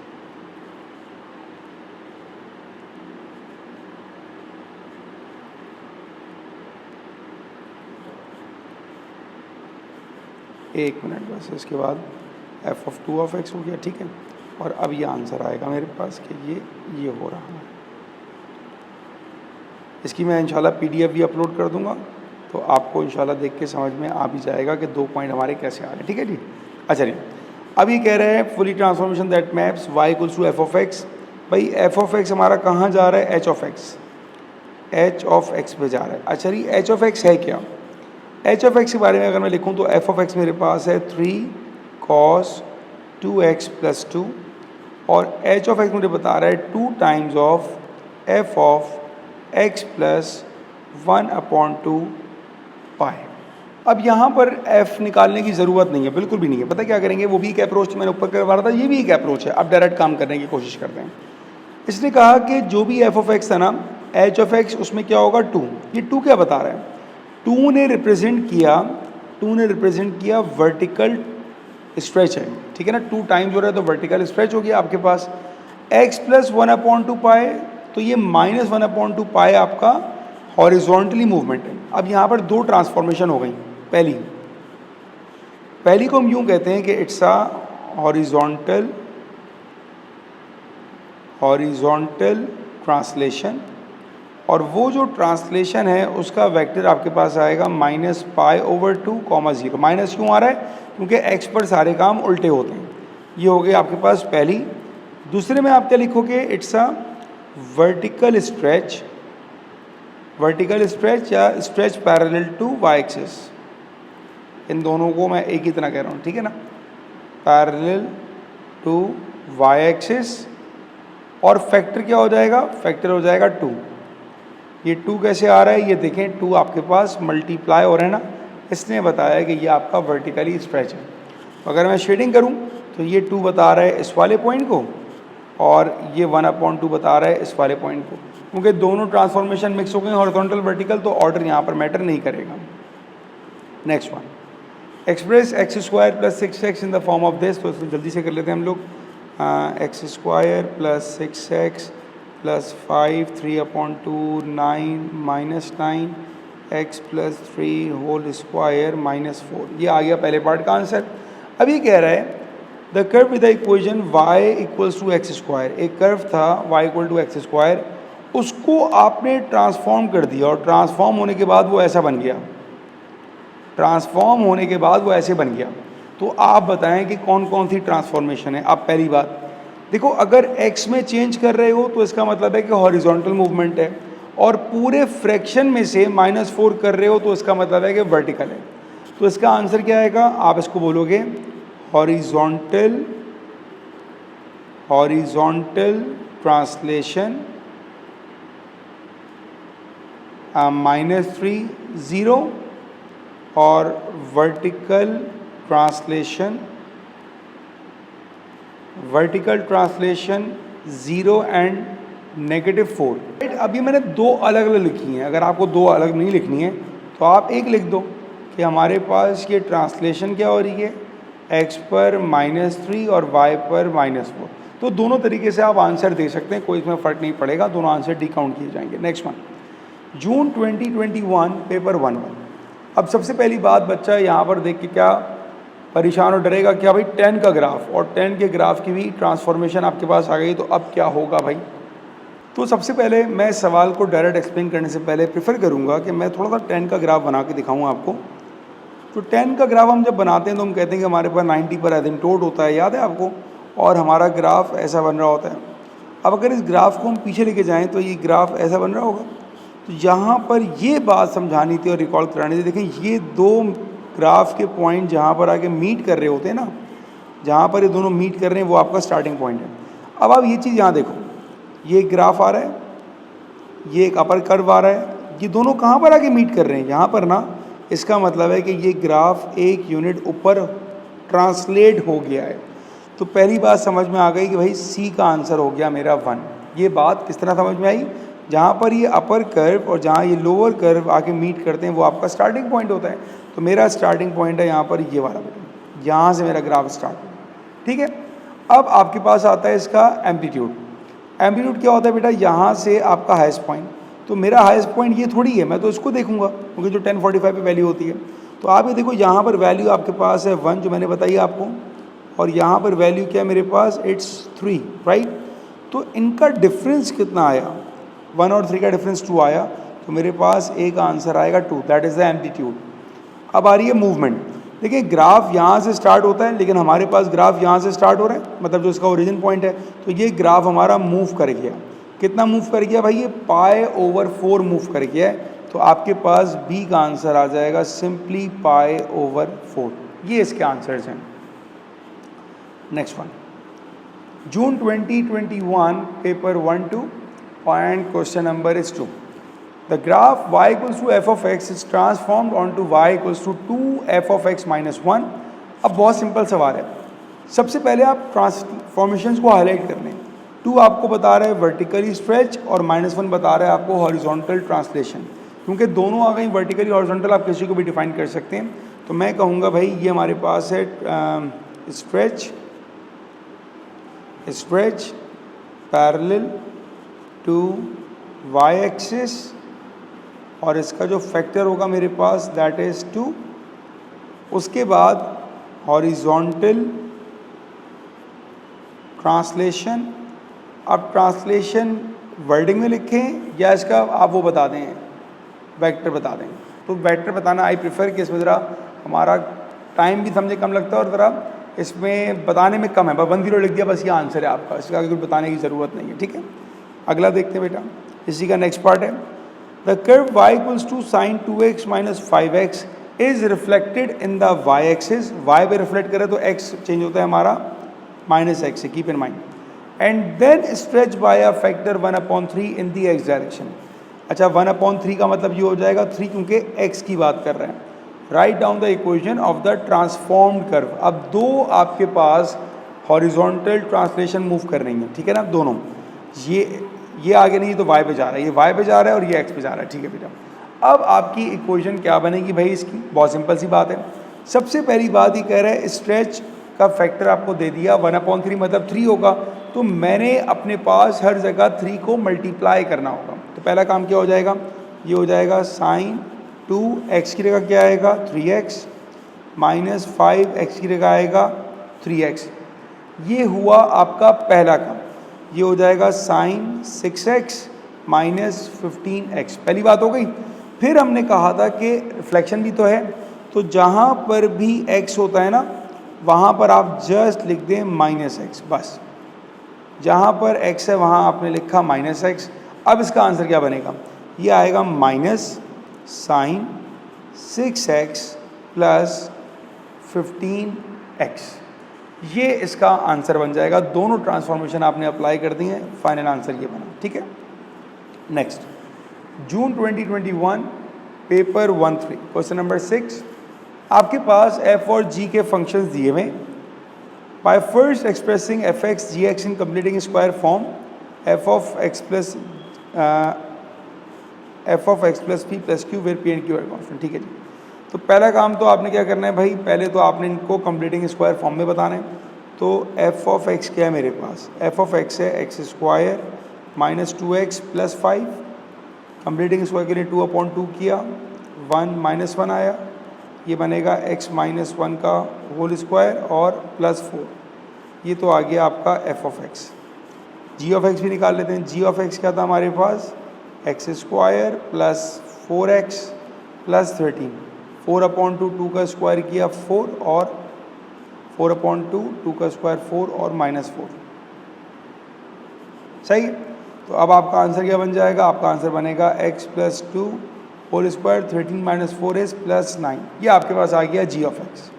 एक मिनट बस, इसके बाद f(2)(x) हो गया, ठीक है। और अब ये आंसर आएगा मेरे पास कि ये हो रहा है। इसकी मैं इंशाल्लाह PDF भी अपलोड कर दूंगा, तो आपको इंशाल्लाह देख के समझ में आ भी जाएगा कि 2 पॉइंट हमारे कैसे आ रहे हैं, ठीक है जी। अच्छा जी, अब ये कह रहे हैं fully transformation that maps y equals to f(x)। भाई f(x) हमारा कहाँ जा रहा है, h(x) पे जा रहा है। अच्छा जी, h(x) है क्या, h(x) के बारे में अगर मैं लिखूँ तो f(x) मेरे पास है 3 cos 2x + 2, और h(x) मुझे बता रहा है 2 टाइम्स ऑफ f(x) + 1/2 पाई। अब यहाँ पर f निकालने की ज़रूरत नहीं है, बिल्कुल भी नहीं है। पता क्या करेंगे, वो भी एक अप्रोच मैंने ऊपर करवा रहा था, ये भी एक अप्रोच है। अब डायरेक्ट काम करने की कोशिश करते हैं। इसने कहा कि जो भी f(x) था ना, h(x) उसमें क्या होगा 2। ये 2 क्या बता रहा है, 2 ने रिप्रेजेंट किया वर्टिकल स्ट्रेच है, ठीक है ना। 2 टाइम्स हो रहा है तो वर्टिकल स्ट्रेच हो गया आपके पास। x + 1/2 पाई, तो ये -1/2 पाई आपका हॉरिजॉन्टली मूवमेंट है। अब यहाँ पर 2 ट्रांसफॉर्मेशन हो गई। पहली को हम यूँ कहते हैं कि इट्स अ हॉरिजॉन्टल ट्रांसलेशन, और वो जो ट्रांसलेशन है उसका वेक्टर आपके पास आएगा -π/2, 0। माइनस क्यों आ रहा है, क्योंकि x पर सारे काम उल्टे होते हैं। ये हो गया आपके पास पहली। दूसरे में आप क्या लिखोगे, इट्स अ वर्टिकल स्ट्रेच या stretch parallel to y axis. इन दोनों को मैं एक ही तरह कह रहा हूँ, ठीक है ना, पैरेलल टू y एक्सिस, और फैक्टर क्या हो जाएगा, फैक्टर हो जाएगा 2। ये 2 कैसे आ रहा है, ये देखें 2 आपके पास मल्टीप्लाई हो रहा है ना, इसने बताया कि ये आपका वर्टिकली स्ट्रेच है। अगर मैं शेडिंग करूँ तो ये 2 बता रहा है इस वाले पॉइंट को, और ये 1/2 बता रहा है इस वाले पॉइंट को, क्योंकि दोनों ट्रांसफॉर्मेशन मिक्स हो गए हॉरिजॉन्टल वर्टिकल, तो ऑर्डर यहाँ पर मैटर नहीं करेगा। Next one, express x² + 6x in the form of this. तो इसको जल्दी से कर लेते हैं हम लोग। x² + 6x + 5 3/2 9 -9 x + 3 whole square -4। ये आ गया पहले पार्ट का आंसर। अब ये कह रहा है the curve with the equation y equals to x²। एक कर्व था y = x², उसको आपने ट्रांसफॉर्म कर दिया, और ट्रांसफॉर्म होने के बाद वो ऐसा बन गया। तो आप बताएं कि कौन कौन सी ट्रांसफॉर्मेशन है। अब पहली बात देखो, अगर x में चेंज कर रहे हो तो इसका मतलब है कि हॉरिजॉन्टल मूवमेंट है, और पूरे फ्रैक्शन में से -4 कर रहे हो तो इसका मतलब है कि वर्टिकल है। तो इसका आंसर क्या आएगा, आप इसको बोलोगे हॉरिजॉन्टल ट्रांसलेशन -3 0, और वर्टिकल ट्रांसलेशन 0 और -4। अब ये मैंने दो अलग अलग लिखी हैं, अगर आपको दो अलग नहीं लिखनी है तो आप एक लिख दो कि हमारे पास ये ट्रांसलेशन क्या हो रही है, x पर -3 और y पर -4। तो दोनों तरीके से आप आंसर दे सकते हैं, कोई इसमें फ़र्क नहीं पड़ेगा, दोनों आंसर डिकाउंट किए जाएंगे। नेक्स्ट वन, जून 2021 पेपर 1-1। अब सबसे पहली बात, बच्चा यहाँ पर देख के क्या परेशान और डरेगा, क्या भाई 10 का ग्राफ और 10 के ग्राफ की भी ट्रांसफॉर्मेशन आपके पास आ गई, तो अब क्या होगा भाई। तो सबसे पहले मैं इस सवाल को डायरेक्ट एक्सप्लेन करने से पहले प्रेफर करूँगा कि मैं थोड़ा सा 10 का ग्राफ बना के दिखाऊँ आपको। तो 10 का ग्राफ हम जब बनाते हैं तो हम कहते हैं कि हमारे पास 90 पर एसिम्प्टोट होता है, याद है आपको, और हमारा ग्राफ ऐसा बन रहा होता है। अब अगर इस ग्राफ को हम पीछे लेके जाएं तो ये ग्राफ ऐसा बन रहा होगा। तो यहाँ पर ये बात समझानी थी और रिकॉल करानी थी। देखें, ये दो ग्राफ के पॉइंट जहाँ पर आके मीट कर रहे होते हैं ना, जहाँ पर ये दोनों मीट कर रहे हैं वो आपका स्टार्टिंग पॉइंट है। अब आप ये चीज़ यहाँ देखो, ये ग्राफ आ रहा है, ये एक अपर कर्व आ रहा है, ये दोनों कहाँ पर आके मीट कर रहे हैं, यहाँ पर ना। इसका मतलब है कि ये ग्राफ एक यूनिट ऊपर ट्रांसलेट हो गया है। तो पहली बात समझ में आ गई कि भाई सी का आंसर हो गया मेरा 1। ये बात किस तरह समझ में आई, जहाँ पर ये अपर कर्व और जहाँ ये लोअर कर्व आके मीट करते हैं वो आपका स्टार्टिंग पॉइंट होता है। तो मेरा स्टार्टिंग पॉइंट है यहाँ पर ये वाला बेटा, यहाँ से मेरा ग्राफ स्टार्ट होगा, ठीक है। अब आपके पास आता है इसका एम्पलीट्यूड। एम्पलीट्यूड क्या होता है बेटा, यहाँ से आपका हाईएस्ट पॉइंट। तो मेरा हाईएस्ट पॉइंट ये थोड़ी है, मैं तो इसको देखूंगा क्योंकि जो 1045 पे वैल्यू होती है। तो आप ये देखो, यहाँ पर वैल्यू आपके पास है 1 जो मैंने बताई आपको, और यहाँ पर वैल्यू क्या है मेरे पास, इट्स 3, राइट। तो इनका डिफरेंस कितना आया, 1 और 3 का डिफरेंस 2 आया, तो मेरे पास एक आंसर आएगा 2, दैट इज़ द एम्पलीट्यूड। अब आ रही है मूवमेंट। देखिए, ग्राफ यहाँ से स्टार्ट होता है, लेकिन हमारे पास ग्राफ यहाँ से स्टार्ट हो रहा है, मतलब जो इसका ओरिजिन पॉइंट है। तो ये ग्राफ हमारा मूव कर गया, कितना मूव कर गया भाई, ये π/4 मूव कर गया है। तो आपके पास बी का आंसर आ जाएगा सिंपली π/4। ये इसके आंसर्स हैं। Next one, June 2021 paper 1-2 point question number is 2। The graph y equals to f of x is transformed onto y equals to 2f of x minus 1। अब बहुत सिंपल सवाल है। सबसे पहले आप ट्रांसफॉर्मेशंस को हाईलाइट कर लें। 2 आपको बता रहा है वर्टिकली स्ट्रेच और -1 बता रहा है आपको हॉरिजॉन्टल ट्रांसलेशन। क्योंकि दोनों आ गई वर्टिकली हॉरिजॉन्टल, आप किसी को भी डिफाइन कर सकते हैं। तो मैं कहूँगा भाई ये हमारे पास है stretch parallel to y axis, और इसका जो फैक्टर होगा मेरे पास दैट इज़ 2। उसके बाद हॉरिजॉन्टल ट्रांसलेशन। अब ट्रांसलेशन वर्डिंग में लिखें या इसका आप वो बता दें, वेक्टर बता दें। तो वेक्टर बताना आई प्रेफर कि इसमें ज़रा हमारा टाइम भी समझे कम लगता है और ज़रा इसमें बताने में कम है। बस 1 0 लिख दिया, बस ये आंसर है आपका, इसका कुछ बताने की ज़रूरत नहीं है, ठीक है। अगला देखते हैं बेटा, इसी का नेक्स्ट पार्ट है। The curve y equals to sin 2x minus 5x is reflected in the y axis। y पे रिफ्लेक्ट करे तो x चेंज होता है हमारा -x से, keep in mind. And then stretch by a factor 1/3 in the x direction. अच्छा, 1/3 का मतलब ये हो जाएगा 3, क्योंकि x की बात कर रहे हैं। Write down the equation of the transformed curve. अब दो आपके पास हॉरिजॉन्टल ट्रांसलेशन मूव कर रही हैं, ठीक है ना, दोनों। ये आगे नहीं तो y पे जा रहा है, ये y पे जा रहा है और ये x पे जा रहा है, ठीक है बेटा। अब आपकी इक्वेशन क्या बनेगी भाई इसकी, बहुत सिंपल सी बात है। सबसे पहली बात ही कह रहा है स्ट्रेच का फैक्टर आपको दे दिया 1/3 मतलब 3 होगा। तो मैंने अपने पास हर जगह 3 को मल्टीप्लाई करना होगा। तो पहला काम क्या हो जाएगा, ये हो जाएगा sin 2x की जगह क्या आएगा 3x माइनस 5x की जगह आएगा 3x। ये हुआ आपका पहला काम। ये हो जाएगा sin 6x माइनस 15x। पहली बात हो गई। फिर हमने कहा था कि रिफ्लेक्शन भी तो है, तो जहाँ पर भी x होता है ना, वहाँ पर आप जस्ट लिख दें -x, बस। जहाँ पर x है वहाँ आपने लिखा -x। अब इसका आंसर क्या बनेगा, ये आएगा minus sin 6x plus 15x। ये इसका आंसर बन जाएगा। दोनों ट्रांसफॉर्मेशन आपने अप्लाई कर दी हैं, फाइनल आंसर ये बना, ठीक है। Next, June 2021 paper 1-3 question number 6। आपके पास f और g के फंक्शंस दिए हुए। By first expressing fx gx in completing square form f of x plus p plus q where p and q are constant. ठीक है जी। तो पहला काम तो आपने क्या करना है भाई, पहले तो आपने इनको कंप्लीटिंग स्क्वायर फॉर्म में बताना है। तो एफ ऑफ एक्स क्या है मेरे पास, एफ ऑफ एक्स है x square minus 2x plus 5, completing square के लिए 2/2 किया, 1 माइनस 1 आया, ये बनेगा x माइनस 1 का होल स्क्वायर और प्लस 4। ये तो आ गया आपका f of x. G of x भी निकाल लेते हैं। जी ऑफ एक्स क्या था हमारे पास, X square plus 4x plus 13, 4/2 2 का स्क्वायर किया 4 और 4/2 2 का स्क्वायर 4 और माइनस 4। सही। तो अब आपका आंसर क्या बन जाएगा, आपका आंसर बनेगा x plus 2 whole square 13 minus 4s plus 9। ये आपके पास आ गया जी ऑफ एक्स।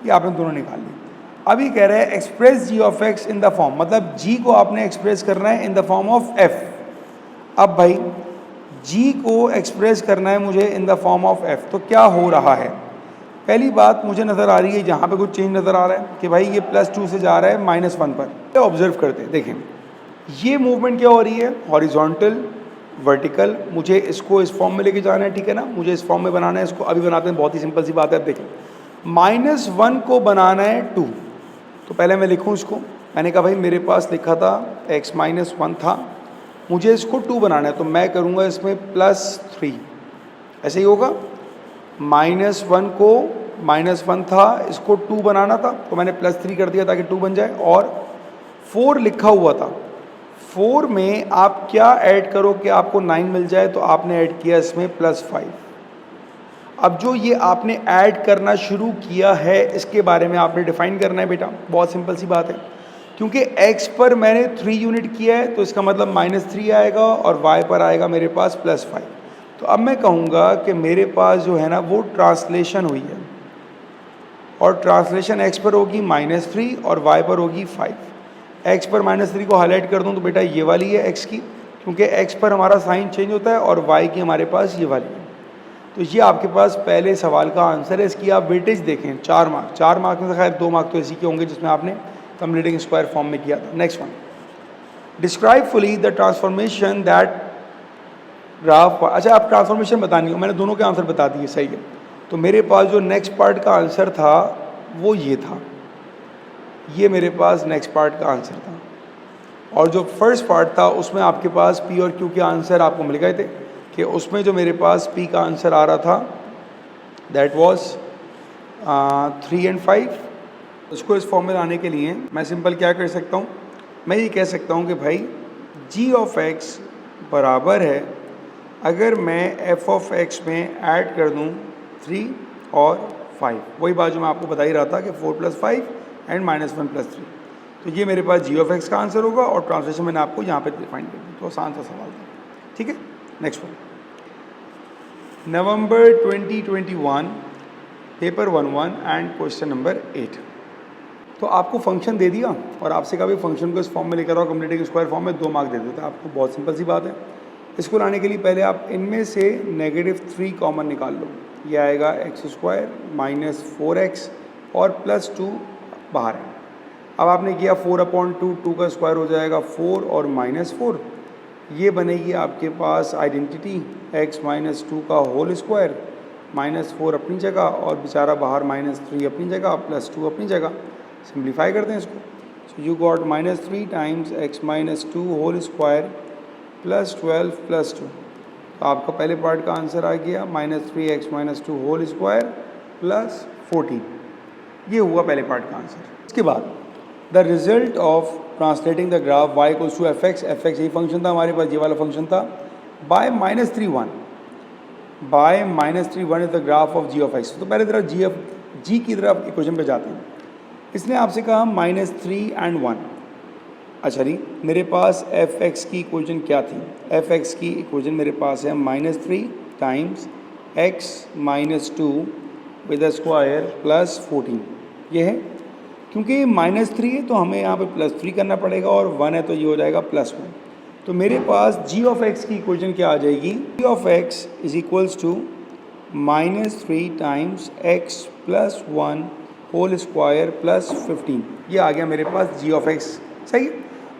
ये आपने दोनों निकाल लिए। अभी कह रहे हैं express G of X in the form, मतलब जी को आपने एक्सप्रेस करना है in the form of F. अब भाई जी को एक्सप्रेस करना है मुझे in the form of F, तो क्या हो रहा है। पहली बात मुझे नज़र आ रही है, जहाँ पे कुछ चेंज नज़र आ रहा है कि भाई ये +2 से जा रहा है -1 पर। ऑब्जर्व करते हैं, देखें ये मूवमेंट क्या हो रही है, हॉरिजॉन्टल वर्टिकल। मुझे इसको इस फॉर्म में लेके जाना है, ठीक है ना, मुझे इस फॉर्म में बनाना है। इसको अभी बनाते हैं, बहुत ही सिंपल सी बात है। अब देखें -1 को बनाना है 2, तो पहले मैं लिखूँ इसको। मैंने कहा भाई मेरे पास लिखा था x माइनस 1 था, मुझे इसको 2 बनाना है, तो मैं करूँगा इसमें +3। ऐसे ही होगा, -1 को -1 था, इसको 2 बनाना था, तो मैंने +3 कर दिया ताकि 2 बन जाए। और 4 लिखा हुआ था, 4 में आप क्या ऐड करो कि आपको 9 मिल जाए, तो आपने ऐड किया इसमें +5। अब जो ये आपने ऐड करना शुरू किया है, इसके बारे में आपने डिफाइन करना है बेटा। बहुत सिंपल सी बात है, क्योंकि x पर मैंने 3 यूनिट किया है, तो इसका मतलब -3 आएगा और y पर आएगा मेरे पास +5। तो अब मैं कहूँगा कि मेरे पास जो है ना वो ट्रांसलेशन हुई है, और ट्रांसलेशन x पर होगी -3 और y पर होगी 5। x पर -3 को हाईलाइट कर दूँ तो बेटा ये वाली है x की, क्योंकि x पर हमारा साइन चेंज होता है, और y की हमारे पास ये वाली है। तो ये आपके पास पहले सवाल का आंसर है। इसकी आप वेटेज देखें, 4 मार्क। 4 मार्क में से खैर 2 मार्क तो ऐसी के होंगे जिसमें आपने कंप्लीटिंग स्क्वायर फॉर्म में किया था। Next one, describe fully the transformation that graph. अच्छा, आप ट्रांसफॉर्मेशन बतानी हो, मैंने दोनों के आंसर बता दिए, सही है। तो मेरे पास जो नेक्स्ट पार्ट का आंसर था वो ये था, ये मेरे पास नेक्स्ट पार्ट का आंसर था। और जो फर्स्ट पार्ट था उसमें आपके पास पी और क्यू के आंसर आपको मिल गए थे, कि उसमें जो मेरे पास पी का आंसर आ रहा था दैट वाज 3 और 5। उसको इस फॉर्म में लाने के लिए मैं सिंपल क्या कर सकता हूँ, मैं ये कह सकता हूँ कि भाई जी ऑफ एक्स बराबर है, अगर मैं एफ ऑफ एक्स में ऐड कर दूँ 3 और 5, वही बात जो मैं आपको बता ही रहा था कि 4 + 5 एंड -1 + 3। तो ये मेरे पास जी ऑफ एक्स का आंसर होगा, और ट्रांसलेशन मैंने आपको यहाँ पे डिफाइन कर दी। तो आसान सा सवाल था, ठीक है। Next one, November 2021 paper 1-1 and question number 8। तो आपको फंक्शन दे दिया और आपसे कहा भी फंक्शन को इस फॉर्म में लेकर आओ, कंप्लीटिंग स्क्वायर फॉर्म में, 2 मार्क दे देते हैं आपको। बहुत सिंपल सी बात है। इसको लाने के लिए पहले आप इनमें से -3 कॉमन निकाल लो। ये आएगा x² -4x और +2 बाहर है। अब आपने किया 4/2, 2 का स्क्वायर हो जाएगा 4 और -4। ये बनेगी आपके पास आइडेंटिटी x -2 का होल स्क्वायर, -4 अपनी जगह और बेचारा बाहर -3 अपनी जगह, +2 अपनी जगह। सिंप्लीफाई करते हैं इसको। So you got -3 times x -2 whole square +12 +2। तो आपका पहले पार्ट का आंसर आ गया -3x -2 होल स्क्वायर +14। ये हुआ पहले पार्ट का आंसर। इसके बाद the result of translating the graph y equals to F x यही फंक्शन था हमारे पास, ये वाला फंक्शन था, by -3 1 is the graph of ji of x. तो पहले तरफ जी की तरफ इक्वेशन पे जाते हैं। इसने आपसे कहा -3 और 1। अच्छा नहीं, मेरे पास एफ एक्स की इक्वेशन क्या थी, एफ एक्स की इक्वेशन मेरे पास है -3 टाइम्स x -2 विद स्क्वायर +14। ये है, क्योंकि -3 है तो हमें यहाँ पे +3 करना पड़ेगा, और 1 है तो ये हो जाएगा +1। तो मेरे पास जी ऑफ एक्स की इक्वेशन क्या आ जाएगी, G of x is equals to -3 times x +1 whole square +15। ये आ गया मेरे पास जी ऑफ एक्स। सही है।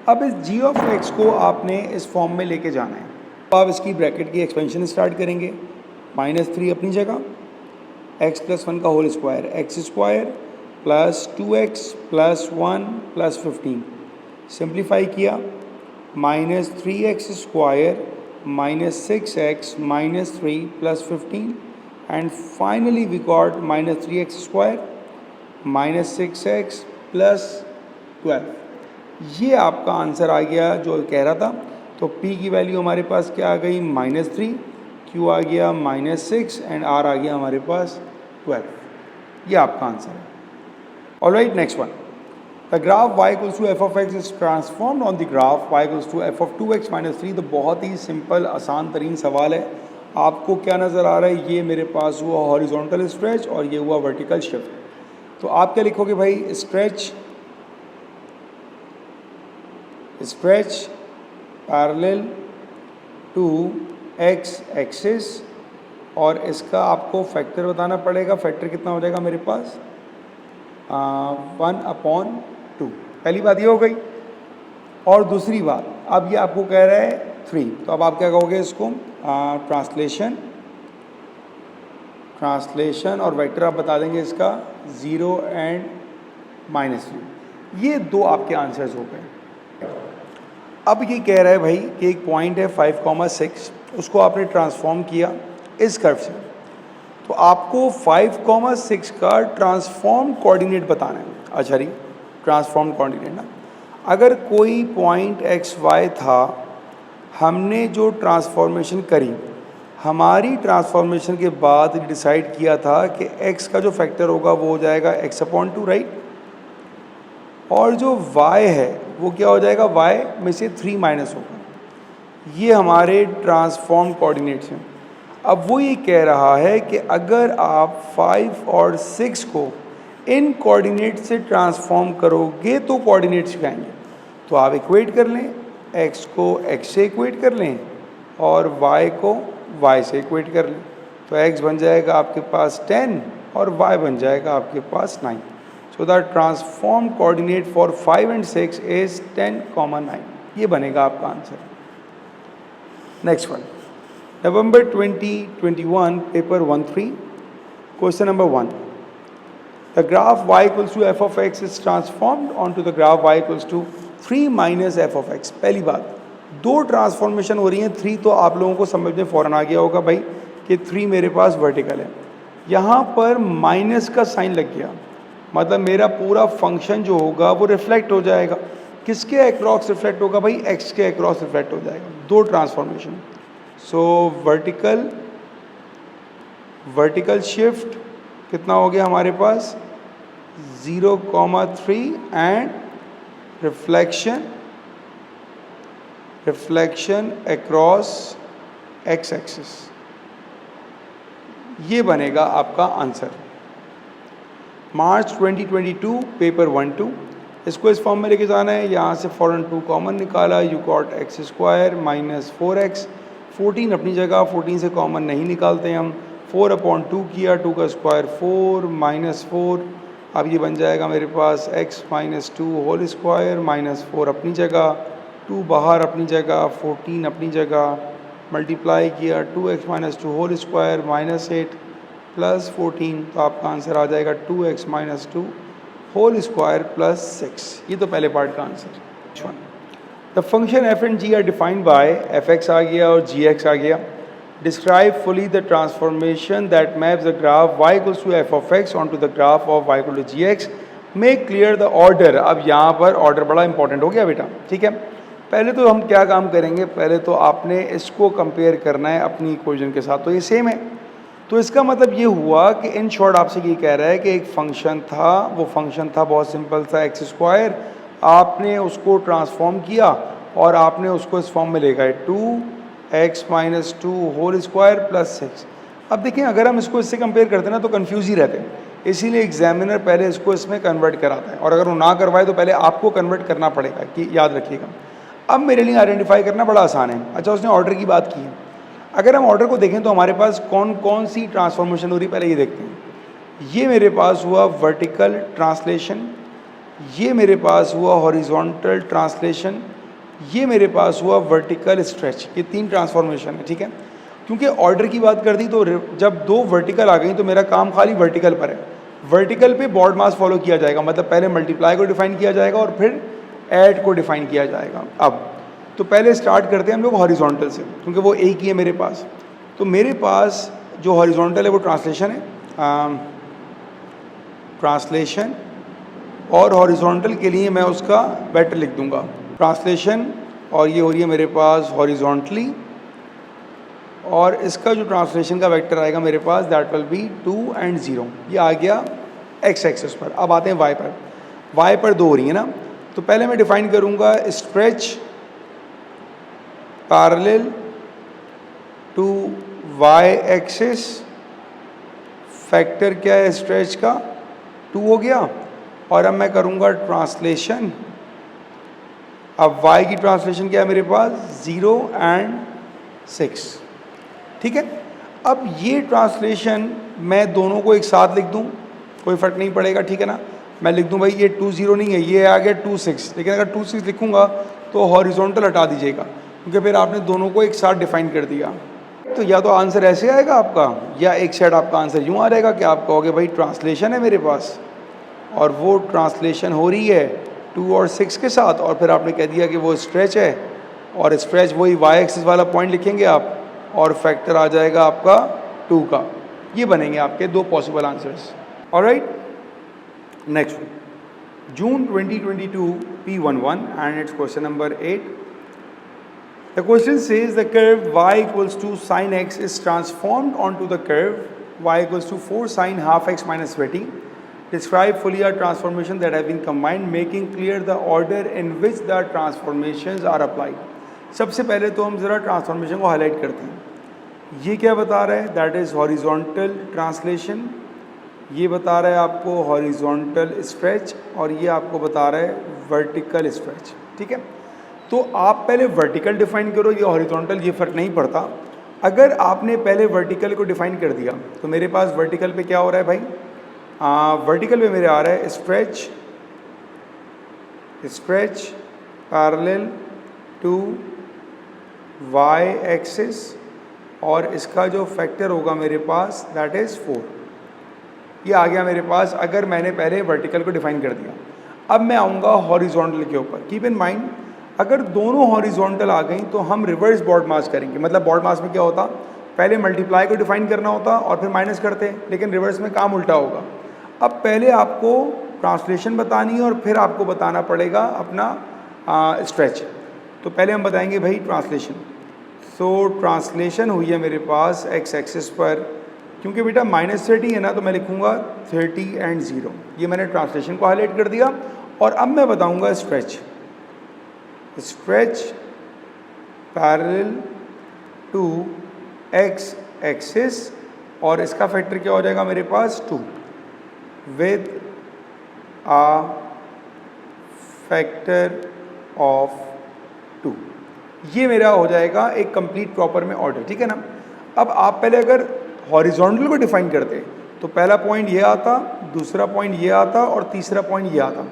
अब इस g ऑफ x को आपने इस फॉर्म में लेके जाना है। तो आप इसकी ब्रैकेट की एक्सपेंशन स्टार्ट करेंगे, -3 अपनी जगह, x + 1 का whole square, x² plus 2x plus 1 plus 15, simplify किया, -3x² -6x -3 plus 15 and finally we got -3x² -6x plus 12। ये आपका आंसर आ गया जो कह रहा था। तो p की वैल्यू हमारे पास क्या आ गई, -3, q आ गया -6 एंड r आ गया हमारे पास 12। ये आपका आंसर है। Alright, next one, the graph y equals to f of x is transformed on the graph y equals to f of 2x -3। तो बहुत ही सिंपल आसान तरीन सवाल है। आपको क्या नज़र आ रहा है, ये मेरे पास हुआ हॉरिजॉन्टल स्ट्रेच और ये हुआ वर्टिकल शिफ्ट। तो आप क्या लिखोगे भाई, stretch parallel to x axis, और इसका आपको फैक्टर बताना पड़ेगा। फैक्टर कितना हो जाएगा मेरे पास, 1/2। पहली बात ये हो गई। और दूसरी बात, अब ये आपको कह रहा है 3, तो अब आप क्या कहोगे इसको, ट्रांसलेशन और वेक्टर आप बता देंगे इसका 0 एंड -3। ये दो आपके आंसर्स हो गए। अब ये कह रहा है भाई कि एक पॉइंट है 5,6, उसको आपने ट्रांसफॉर्म किया इस कर्व से। तो आपको 5,6 का ट्रांसफॉर्म कोऑर्डिनेट बताना है। अच्छा जी, ट्रांसफॉर्म कोऑर्डिनेट ना, अगर कोई पॉइंट एक्स वाई था, हमने जो ट्रांसफॉर्मेशन करी, हमारी ट्रांसफॉर्मेशन के बाद डिसाइड किया था कि x का जो फैक्टर होगा वो हो जाएगा x/2, राइट। और जो y है वो क्या हो जाएगा, y में से 3 माइनस होगा। ये हमारे ट्रांसफॉर्म कोऑर्डिनेट्स हैं। अब वो ये कह रहा है कि अगर आप 5 और 6 को इन कोऑर्डिनेट से ट्रांसफॉर्म करोगे तो कोऑर्डिनेट सिखाएंगे। तो आप इक्वेट कर लें, x को x से इक्वेट कर लें और y को y से इक्वेट कर लें। तो x बन जाएगा आपके पास 10 और y बन जाएगा आपके पास 9। So the transform coordinate for 5 and 6 is 10, 9। ये बनेगा आपका answer. Next one, November 2021, paper 1-3, question number 1. The graph y equals to f of x is transformed onto the graph y equals to 3 minus f of x. पहली बात, दो transformation हो रही हैं। 3 तो आप लोगों को समझ में फ़ौरन आ गया होगा भाई कि 3 मेरे पास वर्टिकल है। यहाँ पर माइनस का साइन लग गया, मतलब मेरा पूरा फंक्शन जो होगा वो रिफ्लेक्ट हो जाएगा। किसके अक्रॉस रिफ्लेक्ट होगा भाई, x के अक्रॉस रिफ्लेक्ट हो जाएगा। दो ट्रांसफॉर्मेशन। सो वर्टिकल शिफ्ट कितना हो गया हमारे पास, 0,3 and reflection across x axis. ये बनेगा आपका आंसर। मार्च 2022, पेपर 1-2। इसको इस फॉर्म में लेके जाना है। यहाँ से फ़ौरन 2 कॉमन निकाला, यू गॉट x² - 4x। 14 अपनी जगह, 14 से कॉमन नहीं निकालते हम। 4/2 किया, 2 का स्क्वायर 4 -4। अब ये बन जाएगा मेरे पास x - 2 होल स्क्वायर -4 अपनी जगह, 2 बाहर अपनी जगह, 14 अपनी जगह, मल्टीप्लाई किया 2x - 2 होल स्क्वायर -8 प्लस 14। तो आपका आंसर आ जाएगा 2x - 2 होल स्क्वायर प्लस 6। ये तो पहले पार्ट का answer. The function f and g are defined by fx आ गया और gx आ गया। Describe fully the transformation that maps the graph y equals to f of x on to the graph of y equal to gx। Make clear the order. अब यहाँ पर order बड़ा important हो गया बेटा, ठीक है। पहले तो हम क्या काम करेंगे, पहले तो आपने इसको कंपेयर करना है अपनी इक्वेशन के साथ। तो ये सेम है, तो इसका मतलब ये हुआ कि इन शॉर्ट आपसे ये कह रहा है कि एक फंक्शन था, वो फंक्शन था बहुत सिंपल था x²। आपने उसको ट्रांसफॉर्म किया और आपने उसको इस फॉर्म में लेकर 2x - 2 होल स्क्वायर प्लस 6। अब देखिए, अगर हम इसको इससे कंपेयर करते हैं ना तो कंफ्यूज ही रहते हैं, इसीलिए एग्जामिनर पहले इसको इसमें कन्वर्ट कराता है। और अगर वो ना करवाए तो पहले आपको कन्वर्ट करना पड़ेगा, कि याद रखिएगा। अब मेरे लिए आइडेंटिफाई करना बड़ा आसान है। अच्छा, उसने ऑर्डर की बात की है। अगर हम ऑर्डर को देखें तो हमारे पास कौन कौन सी ट्रांसफॉर्मेशन हो रही है, पहले ये देखते हैं। ये मेरे पास हुआ वर्टिकल ट्रांसलेशन, ये मेरे पास हुआ हॉरिजॉन्टल ट्रांसलेशन, ये मेरे पास हुआ वर्टिकल स्ट्रेच। ये 3 ट्रांसफॉर्मेशन है, ठीक है। क्योंकि ऑर्डर की बात कर दी तो जब 2 वर्टिकल आ गई तो मेरा काम खाली वर्टिकल पर है। वर्टिकल पे बॉड मास फॉलो किया जाएगा, मतलब पहले मल्टीप्लाई को डिफाइन किया जाएगा और फिर ऐड को डिफाइन किया जाएगा। अब तो पहले स्टार्ट करते हैं हम लोग हॉरिजॉन्टल से, क्योंकि वो एक ही है मेरे पास। तो मेरे पास जो हॉरिजॉन्टल है वो ट्रांसलेशन है, ट्रांसलेशन, और हॉरिजॉन्टल के लिए मैं उसका वेक्टर लिख दूंगा ट्रांसलेशन, और ये हो रही है मेरे पास हॉरिजॉन्टली, और इसका जो ट्रांसलेशन का वेक्टर आएगा मेरे पास दैट विल बी 2 and 0। ये आ गया एक्स एक्सिस पर। अब आते हैं वाई पर। वाई पर 2 हो रही है ना, तो पहले मैं डिफाइन करूंगा stretch parallel to y axis. Factor क्या है स्ट्रेच का, 2 हो गया। और अब मैं करूंगा ट्रांसलेशन। अब y की ट्रांसलेशन क्या है मेरे पास, 0 and 6, ठीक है। अब ये ट्रांसलेशन मैं दोनों को एक साथ लिख दूं, कोई फ़र्क नहीं पड़ेगा, ठीक है ना। मैं लिख दूं भाई ये 2 0 नहीं है, ये आ गया 2 6, लेकिन अगर 2 6 लिखूंगा तो हॉरिजॉन्टल हटा दीजिएगा, क्योंकि फिर आपने दोनों को एक साथ डिफाइन कर दिया। तो या तो आंसर ऐसे आएगा आपका, या एक साइड आपका आंसर यूँ आ रहेगा कि आप कहोगे भाई ट्रांसलेशन है मेरे पास और वो ट्रांसलेशन हो रही है 2 और 6 के साथ, और फिर आपने कह दिया कि वो स्ट्रेच है, और स्ट्रेच वही वाई एक्सिस वाला पॉइंट लिखेंगे आप, और फैक्टर आ जाएगा आपका 2 का। ये बनेंगे आपके 2 possible answers. Alright, next June 2022 P11 and it's question number 8. The question says the curve y equals to sin x is transformed onto the curve y equals to 4 sin half x minus 20. Describe Fourier transformation that have been combined, making clear the order in which the transformations are applied. सबसे पहले तो हम ज़रा transformation को highlight करते हैं। ये क्या बता रहा है, दैट इज़ हॉरिजॉन्टल ट्रांसलेशन, ये बता रहा है आपको हॉरिजॉन्टल स्ट्रेच, और ये आपको बता रहा है वर्टिकल स्ट्रेच, ठीक है। तो आप पहले वर्टिकल डिफाइन करो या हॉरिजॉन्टल, ये फ़र्क नहीं पड़ता। अगर आपने पहले वर्टिकल को डिफाइन कर दिया तो मेरे पास वर्टिकल पे क्या हो रहा है भाई, वर्टिकल पे मेरे आ रहा है stretch parallel to y axis, और इसका जो फैक्टर होगा मेरे पास दैट इज़ 4। ये आ गया मेरे पास अगर मैंने पहले वर्टिकल को डिफाइन कर दिया। अब मैं आऊँगा हॉरिजॉन्टल के ऊपर। कीप इन माइंड, अगर दोनों हॉरिजॉन्टल आ गई तो हम रिवर्स बॉड मास करेंगे। मतलब बॉड मास में क्या होता, पहले मल्टीप्लाई को डिफाइन करना होता और फिर माइनस करते, लेकिन रिवर्स में काम उल्टा होगा। अब पहले आपको ट्रांसलेशन बतानी है और फिर आपको बताना पड़ेगा अपना स्ट्रेच। तो पहले हम बताएंगे भाई ट्रांसलेशन। सो ट्रांसलेशन हुई है मेरे पास एक्स एक्सिस पर, क्योंकि बेटा -30 है ना, तो मैं लिखूँगा 30 and 0। ये मैंने ट्रांसलेशन को हाईलाइट कर दिया। और अब मैं बताऊँगा stretch parallel to x axis, और इसका फैक्टर क्या हो जाएगा मेरे पास 2 विद आ फैक्टर ऑफ 2। ये मेरा हो जाएगा एक कंप्लीट प्रॉपर में ऑर्डर, ठीक है ना। अब आप पहले अगर हॉरिजॉन्टल को डिफाइन करते तो पहला पॉइंट ये आता, दूसरा पॉइंट ये आता और तीसरा पॉइंट ये आता।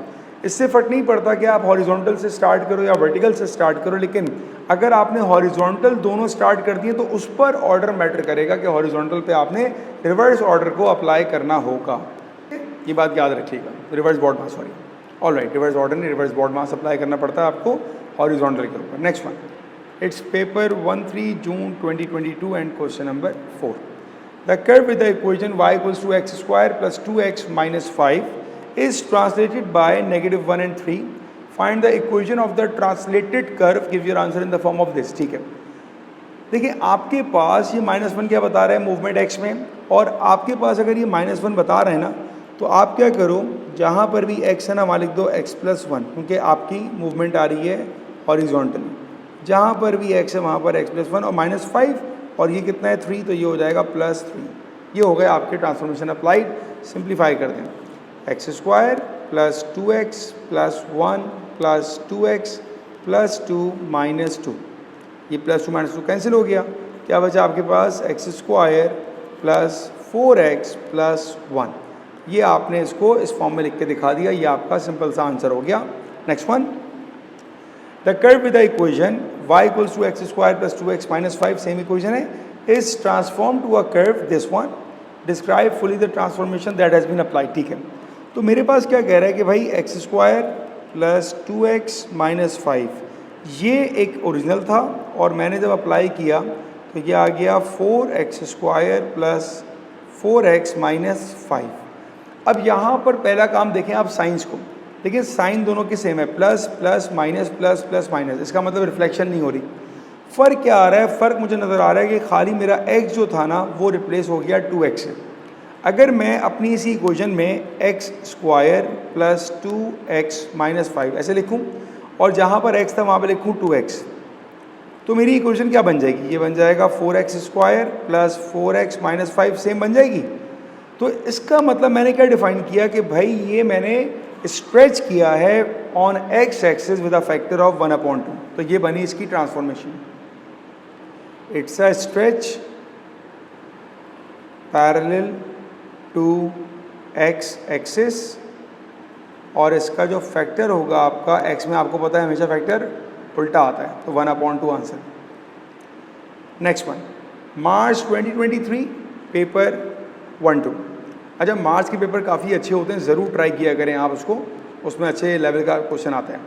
इससे फ़र्क नहीं पड़ता कि आप हॉरिजॉन्टल से स्टार्ट करो या वर्टिकल से स्टार्ट करो, लेकिन अगर आपने हॉरिजॉन्टल दोनों स्टार्ट कर दिए तो उस पर ऑर्डर मैटर करेगा कि हॉरिजॉन्टल पे आपने रिवर्स ऑर्डर को अप्लाई करना होगा। ये बात याद रखिएगा, रिवर्स बॉड मास, सॉरी, ऑलराइट, रिवर्स ऑर्डर नहीं, रिवर्स बॉड मास अप्लाई करना पड़ता है आपको हॉरिजॉन्टल के ऊपर। Next one, it's paper 13 June 2022 and question number 4। The curve with the equation y equals to x square plus 2x minus 5 is translated by -1 and 3. Find the equation of the translated curve. Give your answer in the form of this. ठीक है, देखिए आपके पास ये -1 क्या बता रहा है movement x में, और आपके पास अगर ये -1 बता रहे हैं ना, तो आप क्या करो, जहाँ पर भी x है ना वहाँ लिख दो x+1, क्योंकि आपकी मूवमेंट आ रही है हॉरिजॉन्टली। जहाँ पर भी x है वहाँ पर x+1 और -5, और ये कितना है 3, तो ये हो जाएगा +3। ये हो गया आपके ट्रांसफॉर्मेशन अप्लाइड। सिंप्लीफाई कर दें, x² + 2x + 1 + 2x + 2 - 2, ये +2 - 2 कैंसिल हो गया। क्या बचा आपके पास x² + 4x + 1। ये आपने इसको इस फॉर्म में लिख के दिखा दिया, ये आपका सिंपल सा आंसर हो गया। Next one, the curve with the equation y equals to X square plus 2x minus 5, same equation है, is transform to a curve this one, describe fully the transformation that has been applied. ठीक है, तो मेरे पास क्या कह रहा है कि भाई x square plus 2x minus 5 ये एक ओरिजिनल था, और मैंने जब अप्लाई किया तो ये आ गया 4x square plus 4x minus 5। अब यहाँ पर पहला काम देखें आप साइंस को, देखिए साइन दोनों की सेम है, plus plus minus plus plus minus, इसका मतलब रिफ्लेक्शन नहीं हो रही। फ़र्क क्या आ रहा है? फ़र्क मुझे नज़र आ रहा है कि खाली मेरा x जो था ना वो रिप्लेस हो गया 2x से। अगर मैं अपनी इसी इक्वेशन में x square plus 2x minus 5 ऐसे लिखूं, और जहाँ पर x था वहाँ पर लिखूं 2x, तो मेरी इक्वेशन क्या बन जाएगी? ये बन जाएगा 4x square plus 4x minus 5, same बन जाएगी। तो इसका मतलब मैंने क्या डिफाइन किया कि भाई ये मैंने स्ट्रेच किया है on x axis with a factor of 1/2, तो ये बनी इसकी transformation. It's a stretch parallel to x axis, और इसका जो फैक्टर होगा आपका x में, आपको पता है हमेशा फैक्टर उल्टा आता है, तो 1/2 आंसर। नेक्स्ट वन, मार्च 2023 पेपर 1-2। अच्छा, मार्च के पेपर काफ़ी अच्छे होते हैं, ज़रूर ट्राई किया करें आप उसको, उसमें अच्छे लेवल का क्वेश्चन आता है।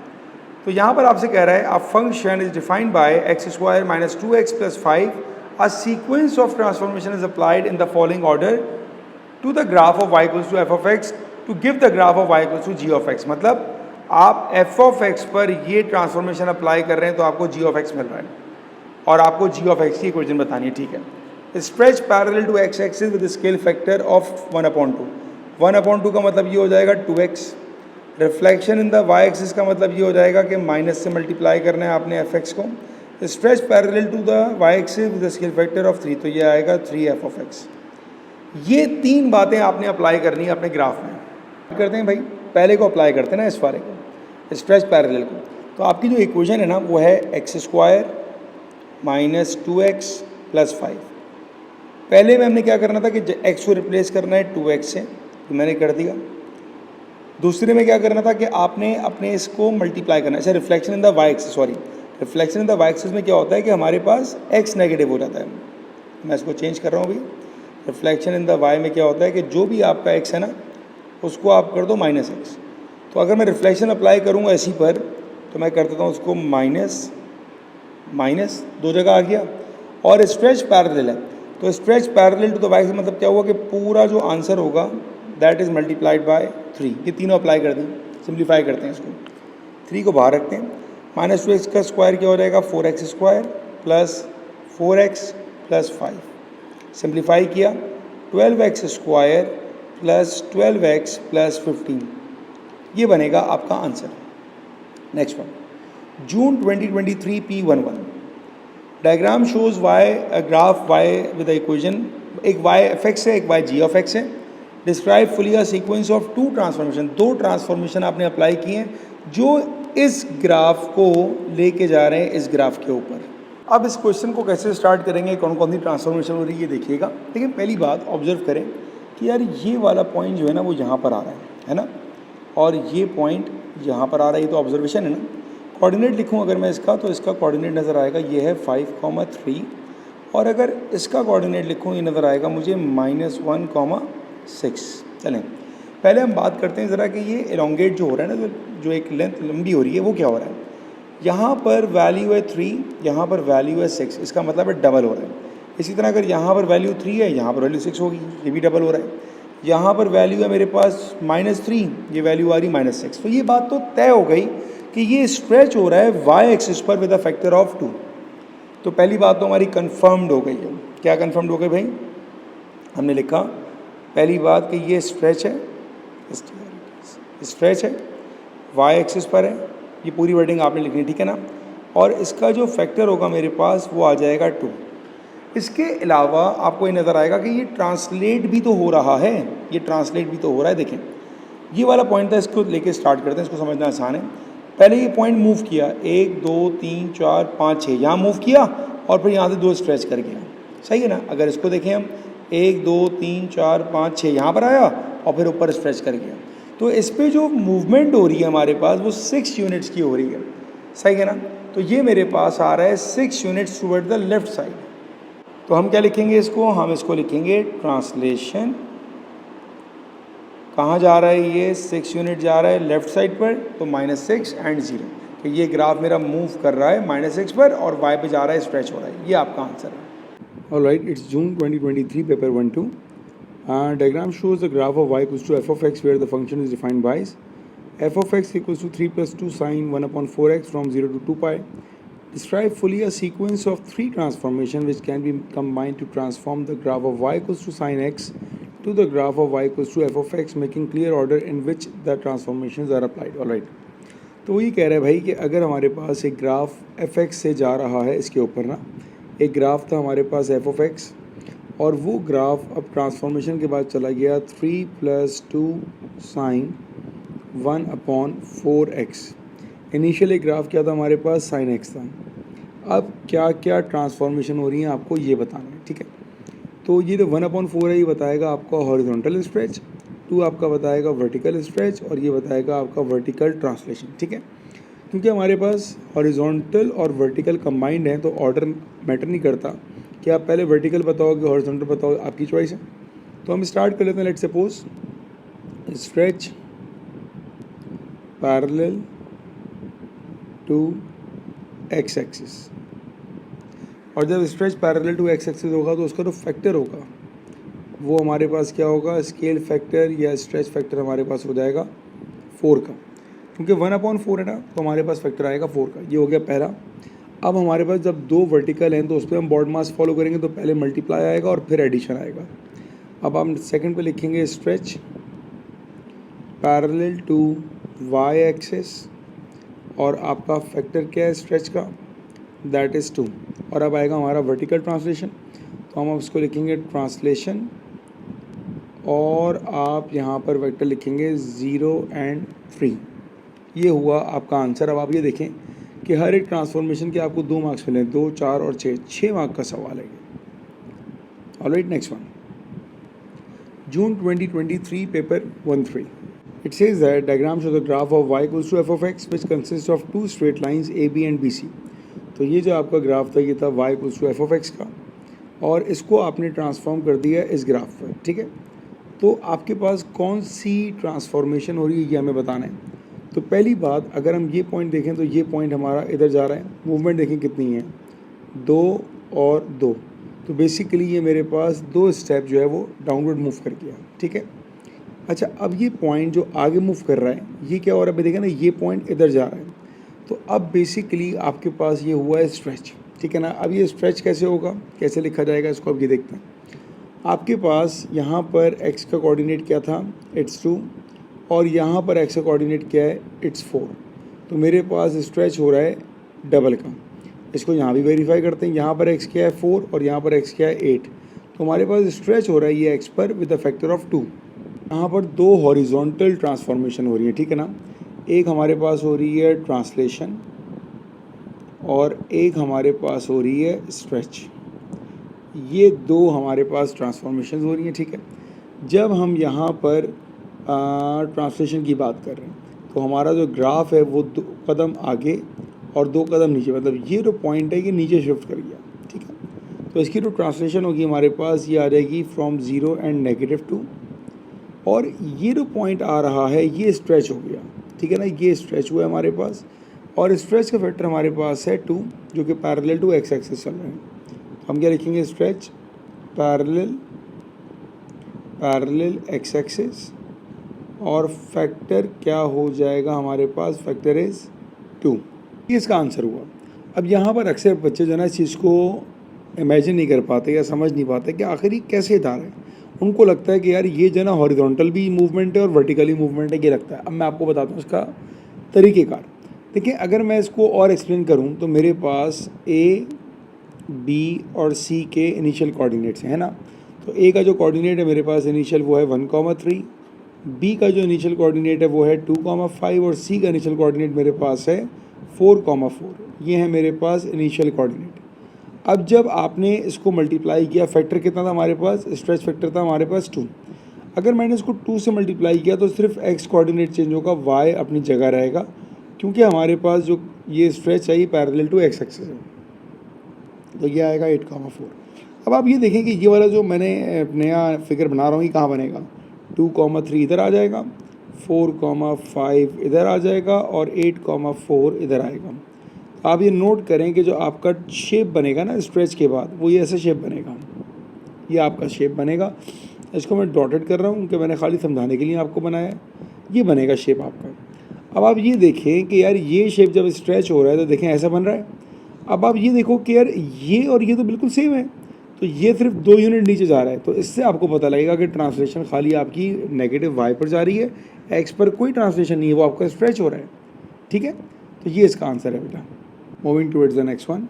तो यहाँ पर आपसे कह रहा है, a function is defined by x square minus 2x plus 5, a sequence of transformation is applied in the following order to the graph of y equals to f of x to give the graph of y equals to g of x। मतलब आप f of x पर ये transformation apply कर रहे हैं तो आपको g of x मिल रहा है, और आपको g ऑफ x की इक्वेशन बतानी है। ठीक है, stretch parallel to x axis with scale factor of 1/2। 1/2 का मतलब ये हो जाएगा 2x। Reflection in the y axis का मतलब ये हो जाएगा कि माइनस से मल्टीप्लाई करना है आपने fx को। Stretch parallel to the y axis with scale factor of 3, तो ये आएगा 3f ऑफ x। ये तीन बातें आपने अप्लाई करनी है अपने ग्राफ में। करते हैं भाई, पहले को अप्लाई करते हैं ना, इस वाले को, स्ट्रेच पैरेलल को। तो आपकी जो इक्वेशन है ना वो है x square minus 2x plus 5। पहले में हमने क्या करना था कि x को रिप्लेस करना है 2x से, तो मैंने कर दिया। दूसरे में क्या करना था कि आपने अपने इसको मल्टीप्लाई करना है। अच्छा, reflection in the y axis, sorry, reflection in the y axis में क्या होता है कि हमारे पास x नेगेटिव हो जाता है। मैं इसको चेंज कर रहा हूँ अभी। रिफ्लेक्शन इन द y में क्या होता है कि जो भी आपका x है ना उसको आप कर दो माइनस x। तो अगर मैं रिफ्लेक्शन अप्लाई करूँगा इसी पर, तो मैं कर देता हूँ उसको माइनस माइनस, दो जगह आ गया। और स्ट्रेच पैरेलल है, तो stretch parallel to the y मतलब क्या हुआ कि पूरा जो आंसर होगा दैट इज़ मल्टीप्लाइड बाय 3। ये तीनों अप्लाई कर दें, सिंप्लीफाई करते हैं इसको, 3 को बाहर रखते हैं। माइनस 2x का स्क्वायर क्या हो जाएगा? 4x square plus 4x plus 5। Simplify किया, 12x square plus 12x plus 15, ये बनेगा आपका answer. Next one, June 2023 P11 diagram shows y graph y with equation, एक वाई एफ एक्स है, एक वाई जी ऑफ एक्स है। Describe fully a sequence of 2 transformation, 2 transformation आपने apply किए हैं जो इस ग्राफ को लेके जा रहे हैं इस ग्राफ के ऊपर। अब इस क्वेश्चन को कैसे स्टार्ट करेंगे, कौन कौन सी ट्रांसफॉर्मेशन हो रही है ये देखिएगा। लेकिन पहली बात ऑब्जर्व करें कि यार ये वाला पॉइंट जो है ना वो यहाँ पर आ रहा है ना, और ये पॉइंट यहाँ पर आ रहा है, ये तो ऑब्जर्वेशन है ना। कोऑर्डिनेट लिखूँ अगर मैं इसका, तो इसका कोऑर्डिनेट नज़र आएगा ये है 5,3, और अगर इसका कोऑर्डिनेट लिखूँ ये नज़र आएगा मुझे -1,6। चलें पहले हम बात करते हैं ज़रा कि ये एलोंगेट जो हो रहा है ना, जो एक लेंथ लंबी हो रही है वो क्या हो रहा है। यहाँ पर वैल्यू है 3, यहाँ पर वैल्यू है 6, इसका मतलब है डबल हो रहा है। इसी तरह अगर यहाँ पर वैल्यू 3 है, यहाँ पर वैल्यू 6 होगी, ये भी डबल हो रहा है। यहाँ पर वैल्यू है मेरे पास -3, ये वैल्यू आ रही -6। तो ये बात तो तय हो गई कि ये स्ट्रेच हो रहा है y एक्सिस पर विद अ फैक्टर ऑफ 2। तो पहली बात तो हमारी कंफर्म्ड हो गई है। क्या कंफर्म्ड हो गई भाई? हमने लिखा पहली बात कि ये स्ट्रेच है, स्ट्रेच है, y एक्सिस पर है, ये पूरी वर्डिंग आपने लिखनी, ठीक है ना। और इसका जो फैक्टर होगा मेरे पास वो आ जाएगा 2। इसके अलावा आपको ये नज़र आएगा कि ये ट्रांसलेट भी तो हो रहा है, ये ट्रांसलेट भी तो हो रहा है। देखें ये वाला पॉइंट था, इसको लेके स्टार्ट करते हैं, इसको समझना आसान है। पहले ये पॉइंट मूव किया, 1 2 3 4 5 6, यहाँ मूव किया और फिर यहाँ से 2 स्ट्रेच कर गया, सही है ना। अगर इसको देखें हम 1 2 3 4 5 6 यहाँ पर आया, और फिर ऊपर स्ट्रेच कर गया। तो इस पे जो मूवमेंट हो रही है हमारे पास वो 6 यूनिट्स की हो रही है, सही है ना। तो ये मेरे पास आ रहा है 6 units toward the left side. तो हम क्या लिखेंगे इसको, हम इसको लिखेंगे ट्रांसलेशन। कहाँ जा रहा है ये, 6 यूनिट जा रहा है लेफ्ट साइड पर, तो -6 एंड 0। तो ये ग्राफ मेरा मूव कर रहा है -6 पर और y पे जा रहा है, स्ट्रेच हो रहा है। ये आपका आंसर है। Alright, it's June 2023, paper 1-2। Diagram shows the graph of y equals to f of x where the function is defined by f of x equals to 3 plus 2 sine 1/4x from 0 to 2 pi. Describe fully a sequence of 3 transformations which can be combined to transform the graph of y equals to sine x to the graph of y equals to f of x, making clear order in which the transformations are applied. Alright. तो ये कह रहा है भाई कि अगर हमारे पास एक ग्राफ एफ एक्स से जा रहा है, इसके ऊपर ना एक ग्राफ था हमारे पास एफ ऑफ एक्स, और वो ग्राफ अब ट्रांसफॉर्मेशन के बाद चला गया 3 + 2 साइन 1/4x। इनिशियल एक ग्राफ क्या था हमारे पास, साइन एक्स था। अब क्या क्या ट्रांसफॉर्मेशन हो रही हैं आपको ये बताना है, ठीक है। तो ये जो 1/4 है ये बताएगा आपका हॉरिजॉन्टल स्ट्रेच, 2 आपका बताएगा वर्टिकल स्ट्रेच, और ये बताएगा आपका वर्टिकल ट्रांसलेशन, ठीक है। क्योंकि हमारे पास हॉरिजॉन्टल और वर्टिकल कंबाइंड है तो ऑर्डर मैटर नहीं करता कि आप पहले वर्टिकल बताओ कि हॉरिजॉन्टल बताओ, आपकी चॉइस है। तो हम स्टार्ट कर लेते हैं। Let's suppose stretch parallel to x axis, और जब stretch parallel to x axis होगा तो उसका जो फैक्टर होगा वो हमारे पास क्या होगा, स्केल फैक्टर या स्ट्रेच फैक्टर हमारे पास हो जाएगा 4 का, क्योंकि 1/4 है ना, तो हमारे पास फैक्टर आएगा 4 का। ये हो गया पहला। अब हमारे पास जब 2 वर्टिकल हैं तो उस पर हम बॉड मास फॉलो करेंगे, तो पहले मल्टीप्लाई आएगा और फिर एडिशन आएगा। अब हम सेकंड पे लिखेंगे stretch parallel to y axis, और आपका फैक्टर क्या है स्ट्रेच का, दैट इज़ 2। और अब आएगा हमारा वर्टिकल ट्रांसलेशन, तो हम उसको लिखेंगे ट्रांसलेशन, और आप यहाँ पर वेक्टर लिखेंगे 0 और 3। ये हुआ आपका आंसर। अब आप ये देखें कि हर एक ट्रांसफॉर्मेशन के आपको 2 मार्क्स मिले, 2, 4 और 6 मार्क का सवाल है। Alright, next one, June 2023, paper 1-3। It says that diagram shows the graph of y equals to f of x which consists of 2 straight lines AB and BC। तो ये जो आपका ग्राफ था ये था y equals to f of x का, और इसको आपने ट्रांसफॉर्म कर दिया इस ग्राफ पर, ठीक है। तो आपके पास कौन सी ट्रांसफॉर्मेशन हो रही है ये हमें बताना है। तो पहली बात, अगर हम ये पॉइंट देखें तो ये पॉइंट हमारा इधर जा रहा है, मूवमेंट देखें कितनी है, 2 और 2। तो बेसिकली ये मेरे पास 2 स्टेप जो है वो डाउनवर्ड मूव कर गया, ठीक है। अच्छा, अब ये पॉइंट जो आगे मूव कर रहा है ये क्या हो रहा है, अभी देखें ना, ये पॉइंट इधर जा रहा है। तो अब बेसिकली आपके पास ये हुआ है स्ट्रेच, ठीक है ना। अब ये स्ट्रेच कैसे होगा, कैसे लिखा जाएगा इसको, अब ये देखते हैं। आपके पास यहाँ पर x का कोऑर्डिनेट क्या था, इट्स 2, और यहाँ पर x का कोऑर्डिनेट क्या है, इट्स 4। तो मेरे पास स्ट्रेच हो रहा है डबल का। इसको यहाँ भी वेरीफाई करते हैं, यहाँ पर x क्या है 4 और यहाँ पर x क्या है 8। तो हमारे पास स्ट्रेच हो रहा है ये x पर विद द फैक्टर ऑफ 2। यहाँ पर 2 हॉरिजॉन्टल ट्रांसफॉर्मेशन हो रही है, ठीक है ना। एक हमारे पास हो रही है ट्रांसलेशन और एक हमारे पास हो रही है स्ट्रेच। ये 2 हमारे पास ट्रांसफॉर्मेशन हो रही हैं, ठीक है। जब हम यहाँ पर ट्रांसलेशन की बात कर रहे हैं तो हमारा जो ग्राफ है वो 2 कदम आगे और 2 कदम नीचे, मतलब ये जो पॉइंट है ये नीचे शिफ्ट कर गया, ठीक है। तो इसकी जो ट्रांसलेशन होगी हमारे पास ये आ जाएगी फ्रॉम 0 एंड -2, और ये जो पॉइंट आ रहा है ये स्ट्रेच हो गया, ठीक है ना। ये स्ट्रेच हुआ है हमारे पास, और स्ट्रेच का फैक्टर हमारे पास है 2, जो कि पैरेलल टू एक्स एक्सिस चल रहे हैं। हम क्या लिखेंगे, स्ट्रेच पैरेलल एक्स एक्सिस, और फैक्टर क्या हो जाएगा हमारे पास, फैक्टर इज़ 2। ये इसका आंसर हुआ। अब यहाँ पर अक्सर बच्चे जो है ना इस चीज़ को इमेजिन नहीं कर पाते या समझ नहीं पाते कि आखिर ये कैसे जा रहा है। उनको लगता है कि यार ये जो ना हॉरिजॉन्टल भी मूवमेंट है और वर्टिकली मूवमेंट है, ये लगता है। अब मैं आपको बताता हूँ इसका तरीक़ेकार। देखिए, अगर मैं इसको और एक्सप्लेन करूँ तो मेरे पास A, B और C के इनिशियल कोऑर्डिनेट्स हैं, है ना। तो A का जो कोऑर्डिनेट है मेरे पास इनिशियल वो है 1,3, B का जो इनिशियल कोऑर्डिनेट है वो है 2,5, और C का इनिशियल कोऑर्डिनेट मेरे पास है 4,4। ये है मेरे पास इनिशियल कोऑर्डिनेट। अब जब आपने इसको मल्टीप्लाई किया, फैक्टर कितना था हमारे पास, स्ट्रेच फैक्टर था हमारे पास 2। अगर मैंने इसको 2 से मल्टीप्लाई किया तो सिर्फ एक्स कोऑर्डिनेट चेंज होगा, वाई अपनी जगह रहेगा, क्योंकि हमारे पास जो ये स्ट्रेच है ये पैरेलल टू एक्स एक्सिस है, तो ये आएगा 8,4। अब आप ये देखें कि ये वाला जो मैंने नया फिगर बना रहा हूँ ये कहाँ बनेगा, 2,3 इधर आ जाएगा, 4,5 इधर आ जाएगा और 8,4 इधर आएगा। आप ये नोट करें कि जो आपका शेप बनेगा ना स्ट्रेच के बाद, वो ये ऐसा शेप बनेगा, ये आपका शेप बनेगा। इसको मैं डॉटेड कर रहा हूँ कि मैंने खाली समझाने के लिए आपको बनाया है, ये बनेगा शेप आपका। अब आप ये देखें कि यार ये शेप जब स्ट्रेच हो रहा है तो देखें ऐसा बन रहा है। अब आप ये देखो कि यार ये और ये तो बिल्कुल सेम है, तो ये सिर्फ 2 यूनिट नीचे जा रहा है, तो इससे आपको पता लगेगा कि ट्रांसलेशन खाली आपकी नेगेटिव वाई पर जा रही है, एक्स पर कोई ट्रांसलेशन नहीं है, वो आपका स्ट्रेच हो रहा है। ठीक है, तो ये इसका आंसर है बेटा। Moving towards the next one,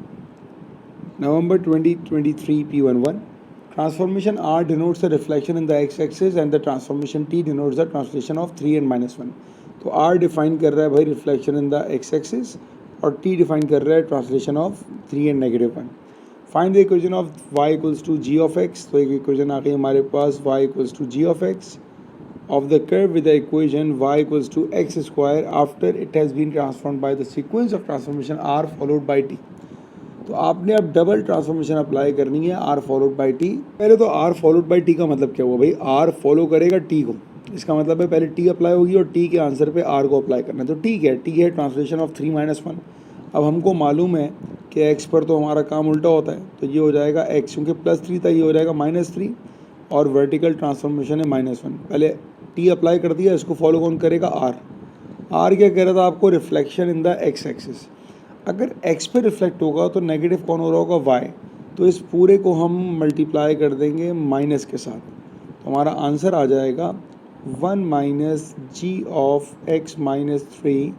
November 2023 P11, transformation R denotes the reflection in the x-axis and the transformation T denotes the translation of 3 and -1। तो R डिफाइन कर रहा है भाई रिफ्लेक्शन इन द x-axis और T define कर रहा है translation of 3 and -1। Find the equation of y equals to g of x। तो एक इक्वेशन आ गई हमारे पास y equals to g of x of the curve with the equation y equals to x square after it has been transformed by the sequence of transformation R followed by T। तो आपने अब double transformation apply करनी है R followed by T। पहले तो R followed by T का मतलब क्या हुआ भाई, R फॉलो करेगा T को, इसका मतलब है पहले T अप्लाई होगी और T के आंसर पे R को अप्लाई करना है। तो ठीक है, T है ट्रांसलेशन ऑफ 3 - 1। अब हमको मालूम है कि X पर तो हमारा काम उल्टा होता है, तो ये हो जाएगा X क्योंकि +3 था, ये हो जाएगा -3 और वर्टिकल ट्रांसफॉर्मेशन है -1। पहले T अप्लाई कर दिया, इसको फॉलो कौन करेगा, R क्या कह रहा था आपको, reflection in the X axis. अगर x पे रिफ्लेक्ट होगा तो नेगेटिव कौन हो रहा होगा, y। तो इस पूरे को हम मल्टीप्लाई कर देंगे माइनस के साथ, तो हमारा आंसर आ जाएगा 1 - g of x -3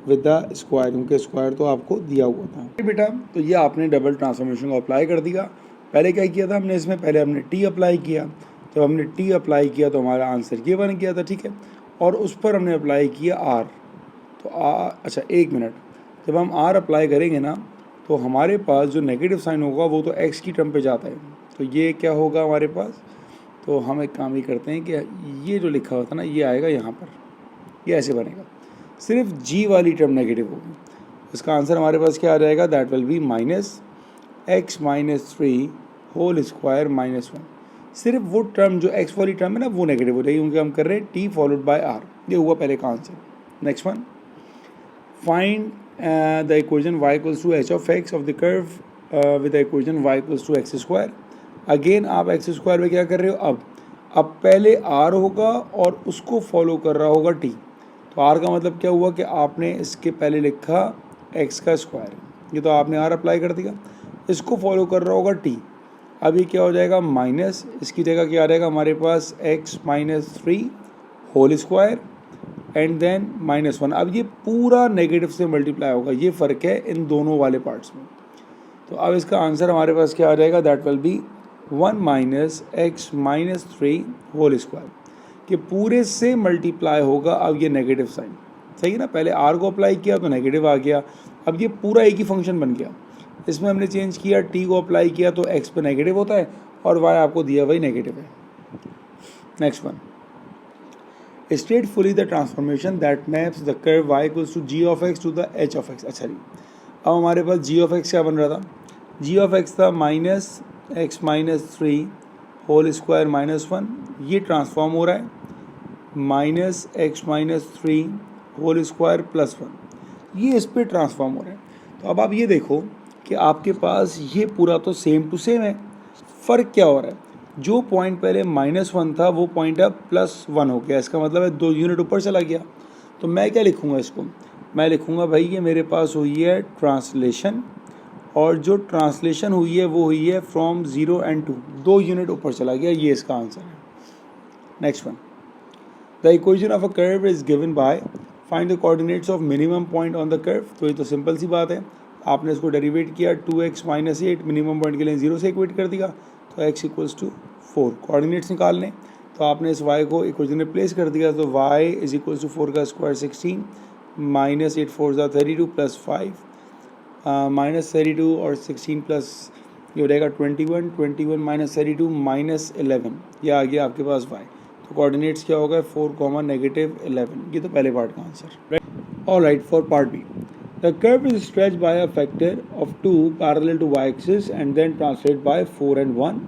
with the square, क्योंकि स्क्वायर तो आपको दिया हुआ था बेटा। तो ये आपने डबल ट्रांसफॉर्मेशन को अप्लाई कर दिया। पहले क्या किया था हमने इसमें, पहले हमने t अप्लाई किया, जब हमने t अप्लाई किया तो हमारा आंसर ये बन गया था, ठीक है। और उस पर हमने अप्लाई किया r, तो अच्छा एक मिनट, जब हम R अप्लाई करेंगे ना तो हमारे पास जो नेगेटिव साइन होगा वो तो x की टर्म पे जाता है, तो ये क्या होगा हमारे पास, तो हम एक काम ही करते हैं कि ये जो लिखा हुआ था ना ये आएगा यहाँ पर, ये ऐसे बनेगा, सिर्फ g वाली टर्म नेगेटिव होगी। इसका आंसर हमारे पास क्या आ जाएगा, that will be -x -3 whole square -1। सिर्फ वो टर्म जो x वाली टर्म है ना वो नेगेटिव हो जाएगी, क्योंकि हम कर रहे हैं t फॉलोड बाय r। ये हुआ पहले का answer. Next one, find the equation y equals to h of x of the curve with the equation y equals to x square। Again आप x स्क्वायर में क्या कर रहे हो, अब पहले r होगा और उसको फॉलो कर रहा होगा t। तो r का मतलब क्या हुआ कि आपने इसके पहले लिखा x का स्क्वायर, ये तो आपने r अप्लाई कर दिया, इसको फॉलो कर रहा होगा t। अब ये क्या हो जाएगा, माइनस, इसकी जगह क्या आ जाएगा हमारे पास x -3 whole square and then -1। अब ये पूरा नेगेटिव से मल्टीप्लाई होगा, ये फ़र्क है इन दोनों वाले पार्ट्स में। तो अब इसका आंसर हमारे पास क्या आ जाएगा, that will be 1 - x -3 whole square, कि पूरे से मल्टीप्लाई होगा। अब ये नेगेटिव साइन सही है ना, पहले r को अप्लाई किया तो नेगेटिव आ गया, अब ये पूरा एक ही फंक्शन बन गया। इसमें हमने चेंज किया, t को अप्लाई किया तो x पे नेगेटिव होता है और y आपको दिया वही नेगेटिव है। Next one, state fully the transformation that maps the curve y equals to g of x to the h of x। अच्छा जी, अब हमारे पास g ऑफ x क्या बन रहा था, g ऑफ x था -x -3 होल स्क्वायर -1, ये ट्रांसफॉर्म हो रहा है -x -3 होल स्क्वायर +1, ये इस पर ट्रांसफॉर्म हो रहा है। तो अब आप ये देखो कि आपके पास ये पूरा तो सेम टू सेम है, फ़र्क क्या हो रहा है, जो पॉइंट पहले -1 था वो पॉइंट अब +1 हो गया, इसका मतलब है 2 यूनिट ऊपर चला गया। तो मैं क्या लिखूँगा इसको, मैं लिखूँगा भाई ये मेरे पास हुई है ट्रांसलेशन, और जो ट्रांसलेशन हुई है वो हुई है फ्रॉम 0 and 2, 2 यूनिट ऊपर चला गया, ये इसका आंसर है। Next one, the equation of a curve is given by find the coordinates of minimum point on the curve. तो ये तो सिंपल सी बात है, आपने इसको डेरिवेट किया 2x - 8 मिनिमम पॉइंट के लिए 0 से इक्वेट कर दिया, तो x इक्वल्स टू 4। कोऑर्डिनेट्स निकालने तो आपने इस y को इक्वेशन में प्लेस कर दिया, तो y इज इक्वल्स टू 4 का स्क्वायर 16 -8 4 32 +5 -32 और 16 प्लस ये हो जाएगा 21 21 -32 -11, ये आ गया आपके पास y। तो कोऑर्डिनेट्स क्या होगा 4, -11, ये तो पहले पार्ट का answer. Alright, for part b, the curve is stretch by a factor of 2 parallel to y axis and then translate by 4 and 1,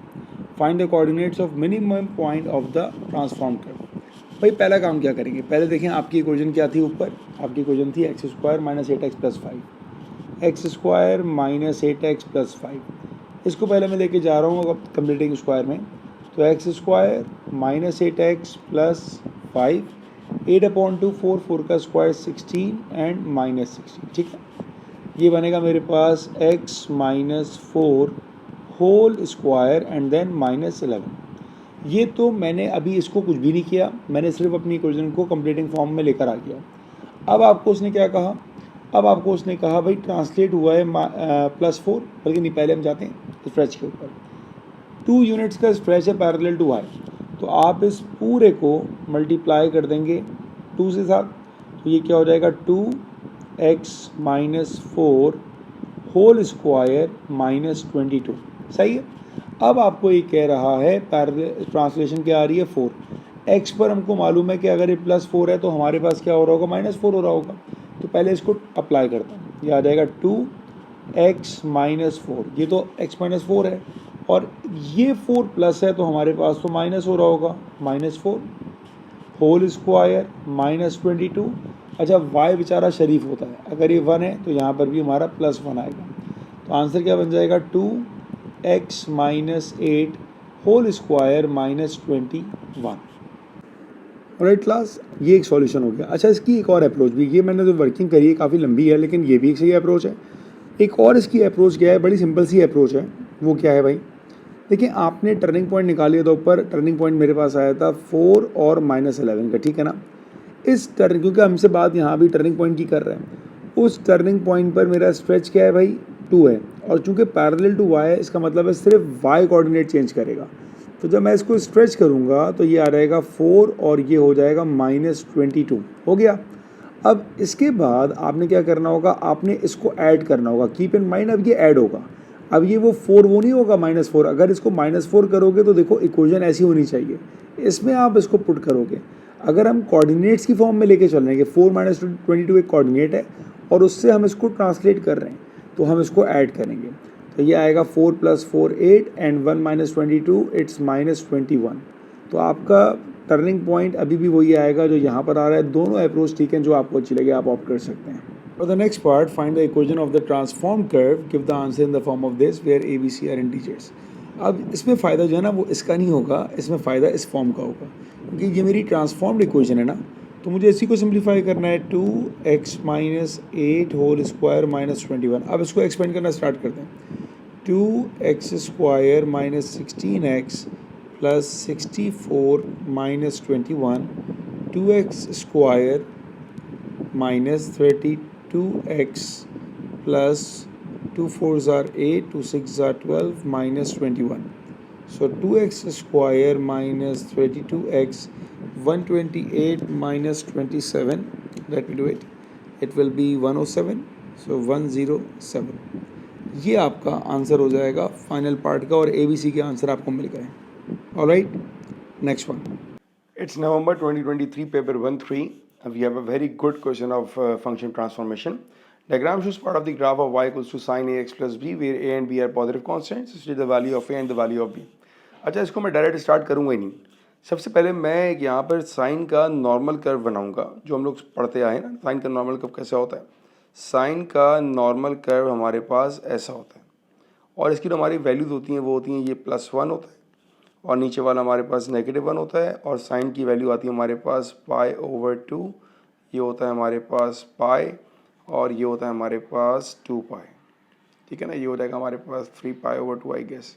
find the coordinates of minimum point of the transform curve. भाई पहला काम क्या करेंगे, पहले देखें आपकी equation क्या थी, ऊपर आपकी इक्वेशन थी x² - 8x + 5, x² - 8x + 5। इसको पहले मैं लेके जा रहा हूँ अब कंप्लीटिंग स्क्वायर में, तो x² - 8x + 5, 8/2, 4 का स्क्वायर 16 एंड -16, ठीक है। ये बनेगा मेरे पास x - 4 whole square and then -11। ये तो मैंने अभी इसको कुछ भी नहीं किया, मैंने सिर्फ अपनी इक्वेशन को कंप्लीटिंग फॉर्म में लेकर आ गया। अब आपको उसने क्या कहा, अब आपको उसने कहा भाई ट्रांसलेट हुआ है +4, बल्कि नहीं, पहले हम जाते हैं स्ट्रेच के ऊपर। 2 यूनिट्स का स्ट्रेच है पैरेलल टू y, तो आप इस पूरे को मल्टीप्लाई कर देंगे 2 से साथ, तो ये क्या हो जाएगा 2x - 4 होल स्क्वायर -22, सही है। अब आपको ये कह रहा है पैरेलल ट्रांसलेशन क्या आ रही है 4, x पर हमको मालूम है कि अगर ये +4 है तो हमारे पास क्या हो रहा होगा -4 हो रहा होगा, तो पहले इसको अप्लाई करता हूँ, ये आ जाएगा 2x - 4, ये तो x - 4 है और ये 4 प्लस है तो हमारे पास तो माइनस हो रहा होगा -4 होल स्क्वायर -22। अच्छा y बेचारा शरीफ होता है, अगर ये 1 है तो यहाँ पर भी हमारा +1 आएगा, तो आंसर क्या बन जाएगा 2x - 8 whole square -21। Right class, ये एक सॉल्यूशन हो गया। अच्छा, इसकी एक और अप्रोच भी, ये मैंने जो वर्किंग करी है काफ़ी लंबी है, लेकिन ये भी एक सही अप्रोच है। एक और इसकी अप्रोच क्या है, बड़ी सिंपल सी अप्रोच है, वो क्या है भाई, देखिए आपने टर्निंग पॉइंट निकाल लिया था ऊपर, टर्निंग पॉइंट मेरे पास आया था 4 और -11 का, ठीक है ना। इस टर्न, क्योंकि हमसे बात यहाँ भी टर्निंग पॉइंट की कर रहे हैं, उस टर्निंग पॉइंट पर मेरा स्ट्रेच क्या है भाई 2 है, और चूंकि पैरेलल टू y है, इसका मतलब है सिर्फ y कोऑर्डिनेट चेंज करेगा। तो जब मैं इसको स्ट्रेच करूँगा तो ये आ जाएगा 4 और ये हो जाएगा -22, हो गया। अब इसके बाद आपने क्या करना होगा, आपने इसको ऐड करना होगा, कीप इन माइंड अब ये ऐड होगा, अब ये वो 4 वो नहीं होगा -4, अगर इसको -4 करोगे तो देखो इक्वेशन ऐसी होनी चाहिए, इसमें आप इसको पुट करोगे। अगर हम कोऑर्डिनेट्स की फॉर्म में लेके चल रहे हैं कि 4 - 22 एक कोऑर्डिनेट है और उससे हम इसको ट्रांसलेट कर रहे हैं, तो हम इसको ऐड करेंगे, तो ये आएगा 4 + 4 8 एंड 1 - 22 इट्स -21। तो आपका टर्निंग पॉइंट अभी भी वही आएगा जो यहाँ पर आ रहा है। दोनों अप्रोच ठीक है, जो आपको अच्छी लगे आप ऑप्ट कर सकते हैं। For the next part, find the equation of the transformed curve. Give the answer in the form of this, where a, b, c are integers. अब इसमें फ़ायदा जो है ना वो इसका नहीं होगा, इसमें फ़ायदा इस फॉर्म का होगा, क्योंकि ये मेरी ट्रांसफॉर्म्ड इक्वेशन है ना, तो मुझे इसी को सिंप्लीफाई करना है 2x - 8 होल स्क्वायर -21। अब इसको एक्सपेंड करना स्टार्ट करते हैं, 2x² - 16x + 64 - 21, 2x² -32x plus 2 4s are 8, 2 6s are 12 -21. So 2x² minus 32x, 128 minus 27. Let me do it. It will be 107. So 107. ये आपका आंसर हो जाएगा फाइनल पार्ट का, और ABC के आंसर आपको मिल गए। Alright, next one. It's November 2023, paper 1-3. We have a very good question of function transformation. Diagram shows part of the graph of y equals to sin ax plus b, where a and b are positive constants. State the value of a and the value of b. अच्छा, इसको मैं direct start करूँगा ही नहीं। सबसे पहले मैं यहाँ पर साइन का नॉर्मल कर्व बनाऊँगा, जो हम लोग पढ़ते आए ना, साइन का नॉर्मल कर्व कैसा होता है। साइन का नॉर्मल कर्व हमारे पास ऐसा होता है, और इसकी जो हमारी वैल्यूज होती हैं वो होती हैं, ये +1 होता है और नीचे वाला हमारे पास -1 होता है, और साइन की वैल्यू आती है हमारे पास π/2, ये होता है हमारे पास पाई, और ये होता है हमारे पास 2π, ठीक है ना। ये हो जाएगा हमारे पास 3π/2 आई गेस।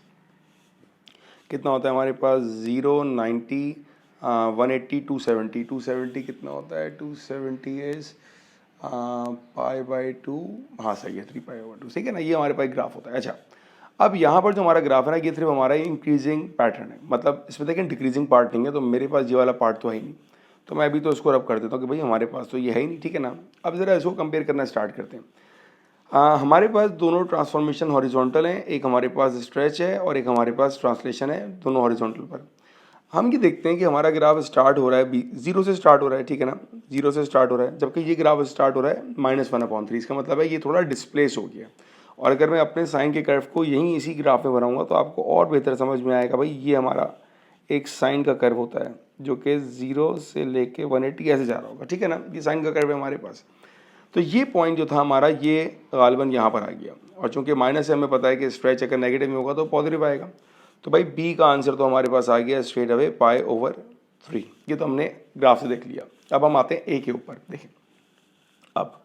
कितना होता है हमारे पास 0 90 180 270, 270 कितना होता है 270 इज π/2, हाँ सही है 3π/2, ठीक है ना। ये हमारे पास ग्राफ होता है। अच्छा, अब यहाँ पर जो हमारा ग्राफ है ना, ये सिर्फ हमारा इंक्रीजिंग पैटर्न है, मतलब इसमें देखें डिक्रीजिंग पार्ट नहीं है, तो मेरे पास ये वाला पार्ट तो है ही नहीं, तो मैं अभी तो इसको रब कर देता हूँ कि भाई हमारे पास तो ये है ही नहीं, ठीक है ना। अब ज़रा इसको कंपेयर करना स्टार्ट करते हैं। हमारे पास दोनों ट्रांसफॉर्मेशन हॉरिजॉन्टल हैं, एक हमारे पास स्ट्रेच है और एक हमारे पास ट्रांसलेशन है, दोनों हॉरिजॉन्टल पर। हम ये देखते हैं कि हमारा ग्राफ स्टार्ट हो रहा है जीरो से स्टार्ट हो रहा है, ठीक है ना, जीरो से स्टार्ट हो रहा है, जबकि ये ग्राफ स्टार्ट हो रहा है -1/3। इसका मतलब है ये थोड़ा डिस्प्लेस हो गया। और अगर मैं अपने साइन के कर्व को यहीं इसी ग्राफ में बनाऊंगा तो आपको और बेहतर समझ में आएगा। भाई ये हमारा एक साइन का कर्व होता है जो कि 0 से लेके 180 ऐसे जा रहा होगा, ठीक है ना, ये साइन का कर्व है हमारे पास। तो ये पॉइंट जो था हमारा ये गालिबन यहाँ पर आ गया, और चूंकि माइनस से हमें पता है कि स्ट्रेच अगर नेगेटिव में होगा तो पॉजिटिव आएगा। तो भाई बी का आंसर तो हमारे पास आ गया स्ट्रेट अवे π/3। ये तो हमने ग्राफ से देख लिया। अब हम आते हैं ए के ऊपर। देखें, अब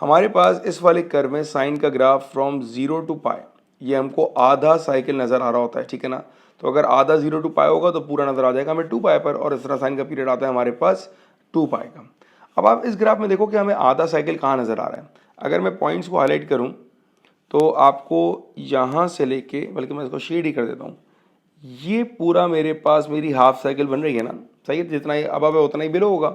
हमारे पास इस वाले कर्व में साइन का ग्राफ फ्रॉम 0 to π, ये हमको आधा साइकिल नज़र आ रहा होता है, ठीक है ना। तो अगर आधा 0 to π होगा तो पूरा नज़र आ जाएगा हमें 2π पर, और इस तरह साइन का पीरियड आता है हमारे पास 2π का। अब आप इस ग्राफ में देखो कि हमें आधा साइकिल कहाँ नज़र आ रहा है। अगर मैं पॉइंट्स को हाईलाइट करूँ तो आपको यहाँ से लेके, बल्कि मैं इसको शेड ही कर देता हूँ, ये पूरा मेरे पास मेरी हाफ साइकिल बन रही है ना, सही है, जितना ही अब है उतना ही बिलो होगा।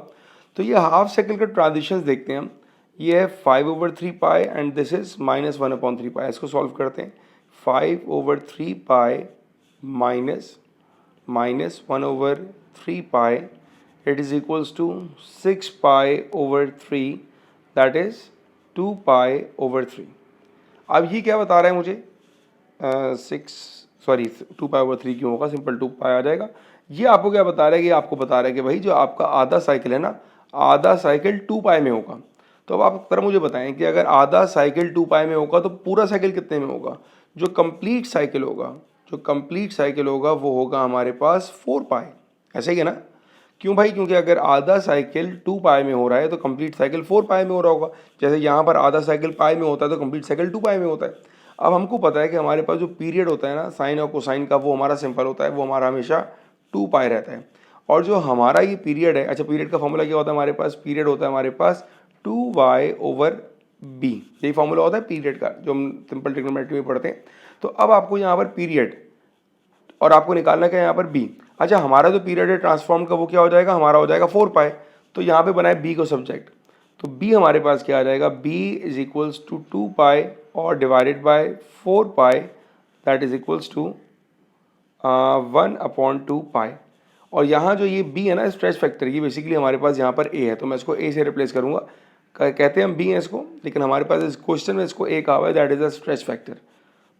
तो ये हाफ साइकिल का ट्रांजिशंस देखते हैं हम। ये है 5/3π एंड दिस इज -1/3π। इसको सॉल्व करते हैं। 5/3π minus 1/3π it is equals to 6π/3, that is 2π/3। अब ये क्या बता रहा है मुझे, 2π/3 क्यों होगा, सिंपल 2π आ जाएगा। ये आपको क्या बता रहा है कि आपको बता रहा है कि भाई जो आपका आधा साइकिल है ना, आधा साइकिल 2π में होगा। तो अब आप तरह मुझे बताएं कि अगर आधा साइकिल 2π में होगा तो पूरा साइकिल कितने में होगा। जो कंप्लीट साइकिल होगा वो होगा हमारे पास 4π। ऐसा ही है ना, क्यों भाई, क्योंकि अगर आधा साइकिल 2π में हो रहा है तो कंप्लीट साइकिल 4π में हो रहा होगा। जैसे यहाँ पर आधा साइकिल π में होता है तो कंप्लीट साइकिल 2π में होता है। अब हमको पता है कि हमारे पास जो पीरियड होता है ना साइन और कोसाइन का, वो हमारा सिंपल होता है, वो हमारा हमेशा 2π रहता है। और जो हमारा ये पीरियड है, अच्छा पीरियड का फॉर्मूला क्या होता है हमारे पास, पीरियड होता है हमारे पास 2y/b। यही फॉर्मूला होता है पीरियड का, जो हम सिंपल ट्रिग्नोमेट्री में पढ़ते हैं। तो अब आपको यहाँ पर पीरियड और आपको निकालना क्या है यहाँ पर b। अच्छा हमारा जो पीरियड है ट्रांसफॉर्म का वो क्या हो जाएगा, हमारा हो जाएगा 4π। तो यहाँ पे बनाए b को सब्जेक्ट, तो b हमारे पास क्या आ जाएगा, b इज इक्वल्स टू 2π और divided by 4π, that is equals to 1/2π। और यहाँ जो ये b है ना स्ट्रेच फैक्टर, ये बेसिकली हमारे पास यहाँ पर a है, तो मैं इसको a से रिप्लेस करूँगा। कहते हैं हम b है इसको, लेकिन हमारे पास इस क्वेश्चन में इसको a कहा हुआ है, that is a stretch factor.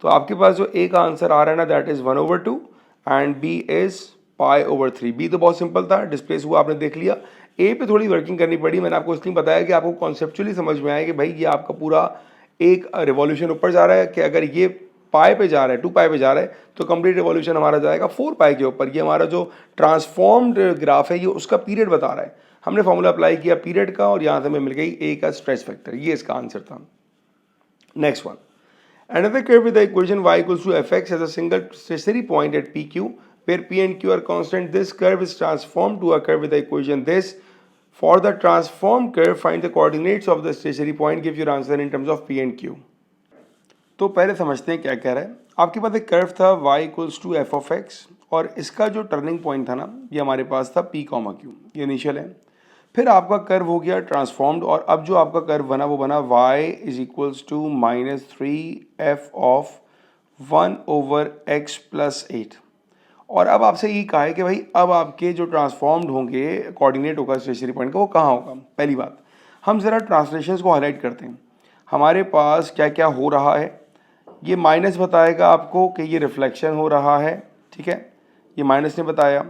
तो आपके पास जो a का आंसर आ रहा है ना, that is 1/2 and b is π/3। b तो बहुत सिंपल था, डिस्प्लेस हुआ आपने देख लिया। a पे थोड़ी वर्किंग करनी पड़ी, मैंने आपको इसलिए बताया कि आपको कॉन्सेप्चुअली समझ में आए कि भाई ये आपका पूरा एक रिवॉल्यूशन ऊपर जा रहा है, कि अगर ये पाई पे जा रहा है 2π पे जा रहा है तो कंप्लीट रिवॉल्यूशन हमारा जाएगा 4π के ऊपर। ये हमारा जो ट्रांसफॉर्म्ड ग्राफ है ये उसका पीरियड बता रहा है। हमने फॉर्मूला अप्लाई किया पीरियड का और यहाँ से हमें मिल गई a का स्ट्रेच फैक्टर, ये इसका आंसर था। Next one, another curve with the equation y equals to fx has a single stationary point at pq where p and q are constant. This curve is transformed to a curve with the equation this. For the transformed curve, find the coordinates of the stationary point. Give your answer in terms of p and q. तो पहले समझते हैं क्या कह रहा है। आपके पास एक कर्व था y equals to F of x, और इसका जो टर्निंग पॉइंट था ना ये हमारे पास था p, q, ये इनिशियल है। फिर आपका कर्व हो गया ट्रांसफॉर्म्ड, और अब जो आपका कर्व बना वो बना y is equals to -3f of 1/x + 8। और अब आपसे ये कहा है कि भाई अब आपके जो ट्रांसफॉर्म्ड होंगे कोऑर्डिनेट होगा स्टेशनरी पॉइंट का, वो कहाँ होगा। पहली बात हम ज़रा ट्रांसलेशंस को हाईलाइट करते हैं। हमारे पास क्या क्या हो रहा है, ये माइनस बताएगा आपको कि ये रिफ्लेक्शन हो रहा है, ठीक है, ये माइनस ने बताया।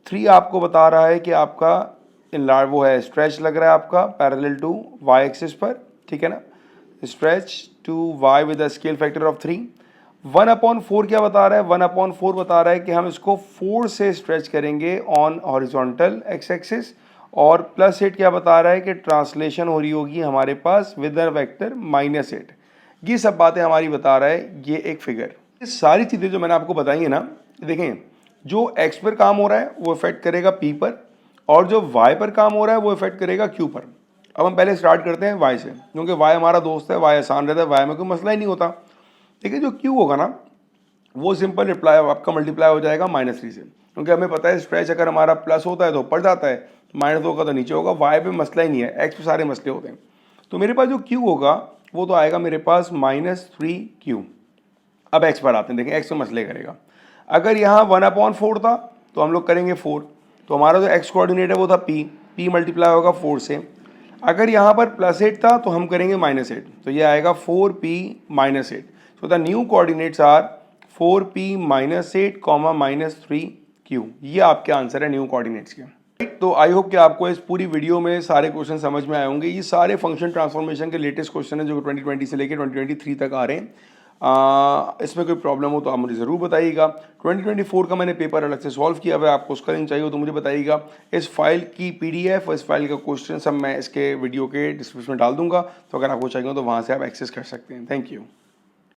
3 आपको बता रहा है कि आपका इनलार्ज वो है स्ट्रेच लग रहा है आपका पैरेलल टू y एक्सिस पर, ठीक है ना, stretch to y with a scale factor of 3। 1/4 क्या बता रहा है, 1/4 बता रहा है कि हम इसको 4 से स्ट्रेच करेंगे ऑन हॉरिजॉन्टल एक्स एक्सिस, और +8 क्या बता रहा है कि ट्रांसलेशन हो रही होगी हमारे पास विद अ वेक्टर -8। ये सब बातें हमारी बता रहा है ये एक फिगर। ये सारी चीज़ें जो मैंने आपको बताई है ना, देखें जो x पर काम हो रहा है वो इफेक्ट करेगा p पर, और जो y पर काम हो रहा है वो इफेक्ट करेगा q पर। अब हम पहले स्टार्ट करते हैं y से, क्योंकि y हमारा दोस्त है, y आसान रहता है, y में कोई मसला ही नहीं होता। देखिए जो q होगा ना वो सिंपल रिप्लाई आपका मल्टीप्लाई हो जाएगा -3 से, क्योंकि हमें पता है स्ट्रेच अगर हमारा प्लस होता है तो ऊपर जाता है, माइनस होगा तो नीचे होगा। y पे मसला ही नहीं है, x पे सारे मसले होते हैं। तो मेरे पास जो q होगा वो तो आएगा मेरे पास -3q। अब x पर आते हैं, देखें x तो मसले करेगा। अगर यहाँ 1/4 था तो हम लोग करेंगे 4। तो हमारा जो एक्स कोऑर्डिनेट है वो था p मल्टीप्लाई होगा 4 से। अगर यहाँ पर +8 था तो हम करेंगे -8, तो ये आएगा 4p -8। So the new coordinates are 4p -8, -3q। ये आपके आंसर है न्यू कोऑर्डिनेट्स के। तो आई होप कि आपको इस पूरी वीडियो में सारे क्वेश्चन समझ में आए होंगे। ये सारे फंक्शन ट्रांसफॉर्मेशन के लेटेस्ट क्वेश्चन हैं जो 2020 से लेकर 2023 तक आ रहे हैं। इसमें कोई प्रॉब्लम हो तो आप मुझे ज़रूर बताइएगा। 2024 का मैंने पेपर अलग से सॉल्व किया हुआ है, आपको उसका लिंक चाहिए हो तो मुझे बताइएगा। इस फाइल की PDF और इस फाइल का क्वेश्चन सब मैं इसके वीडियो के डिस्क्रिप्शन में डाल दूंगा, तो अगर आपको चाहिए तो वहाँ से आप एक्सेस कर सकते हैं। Thank you.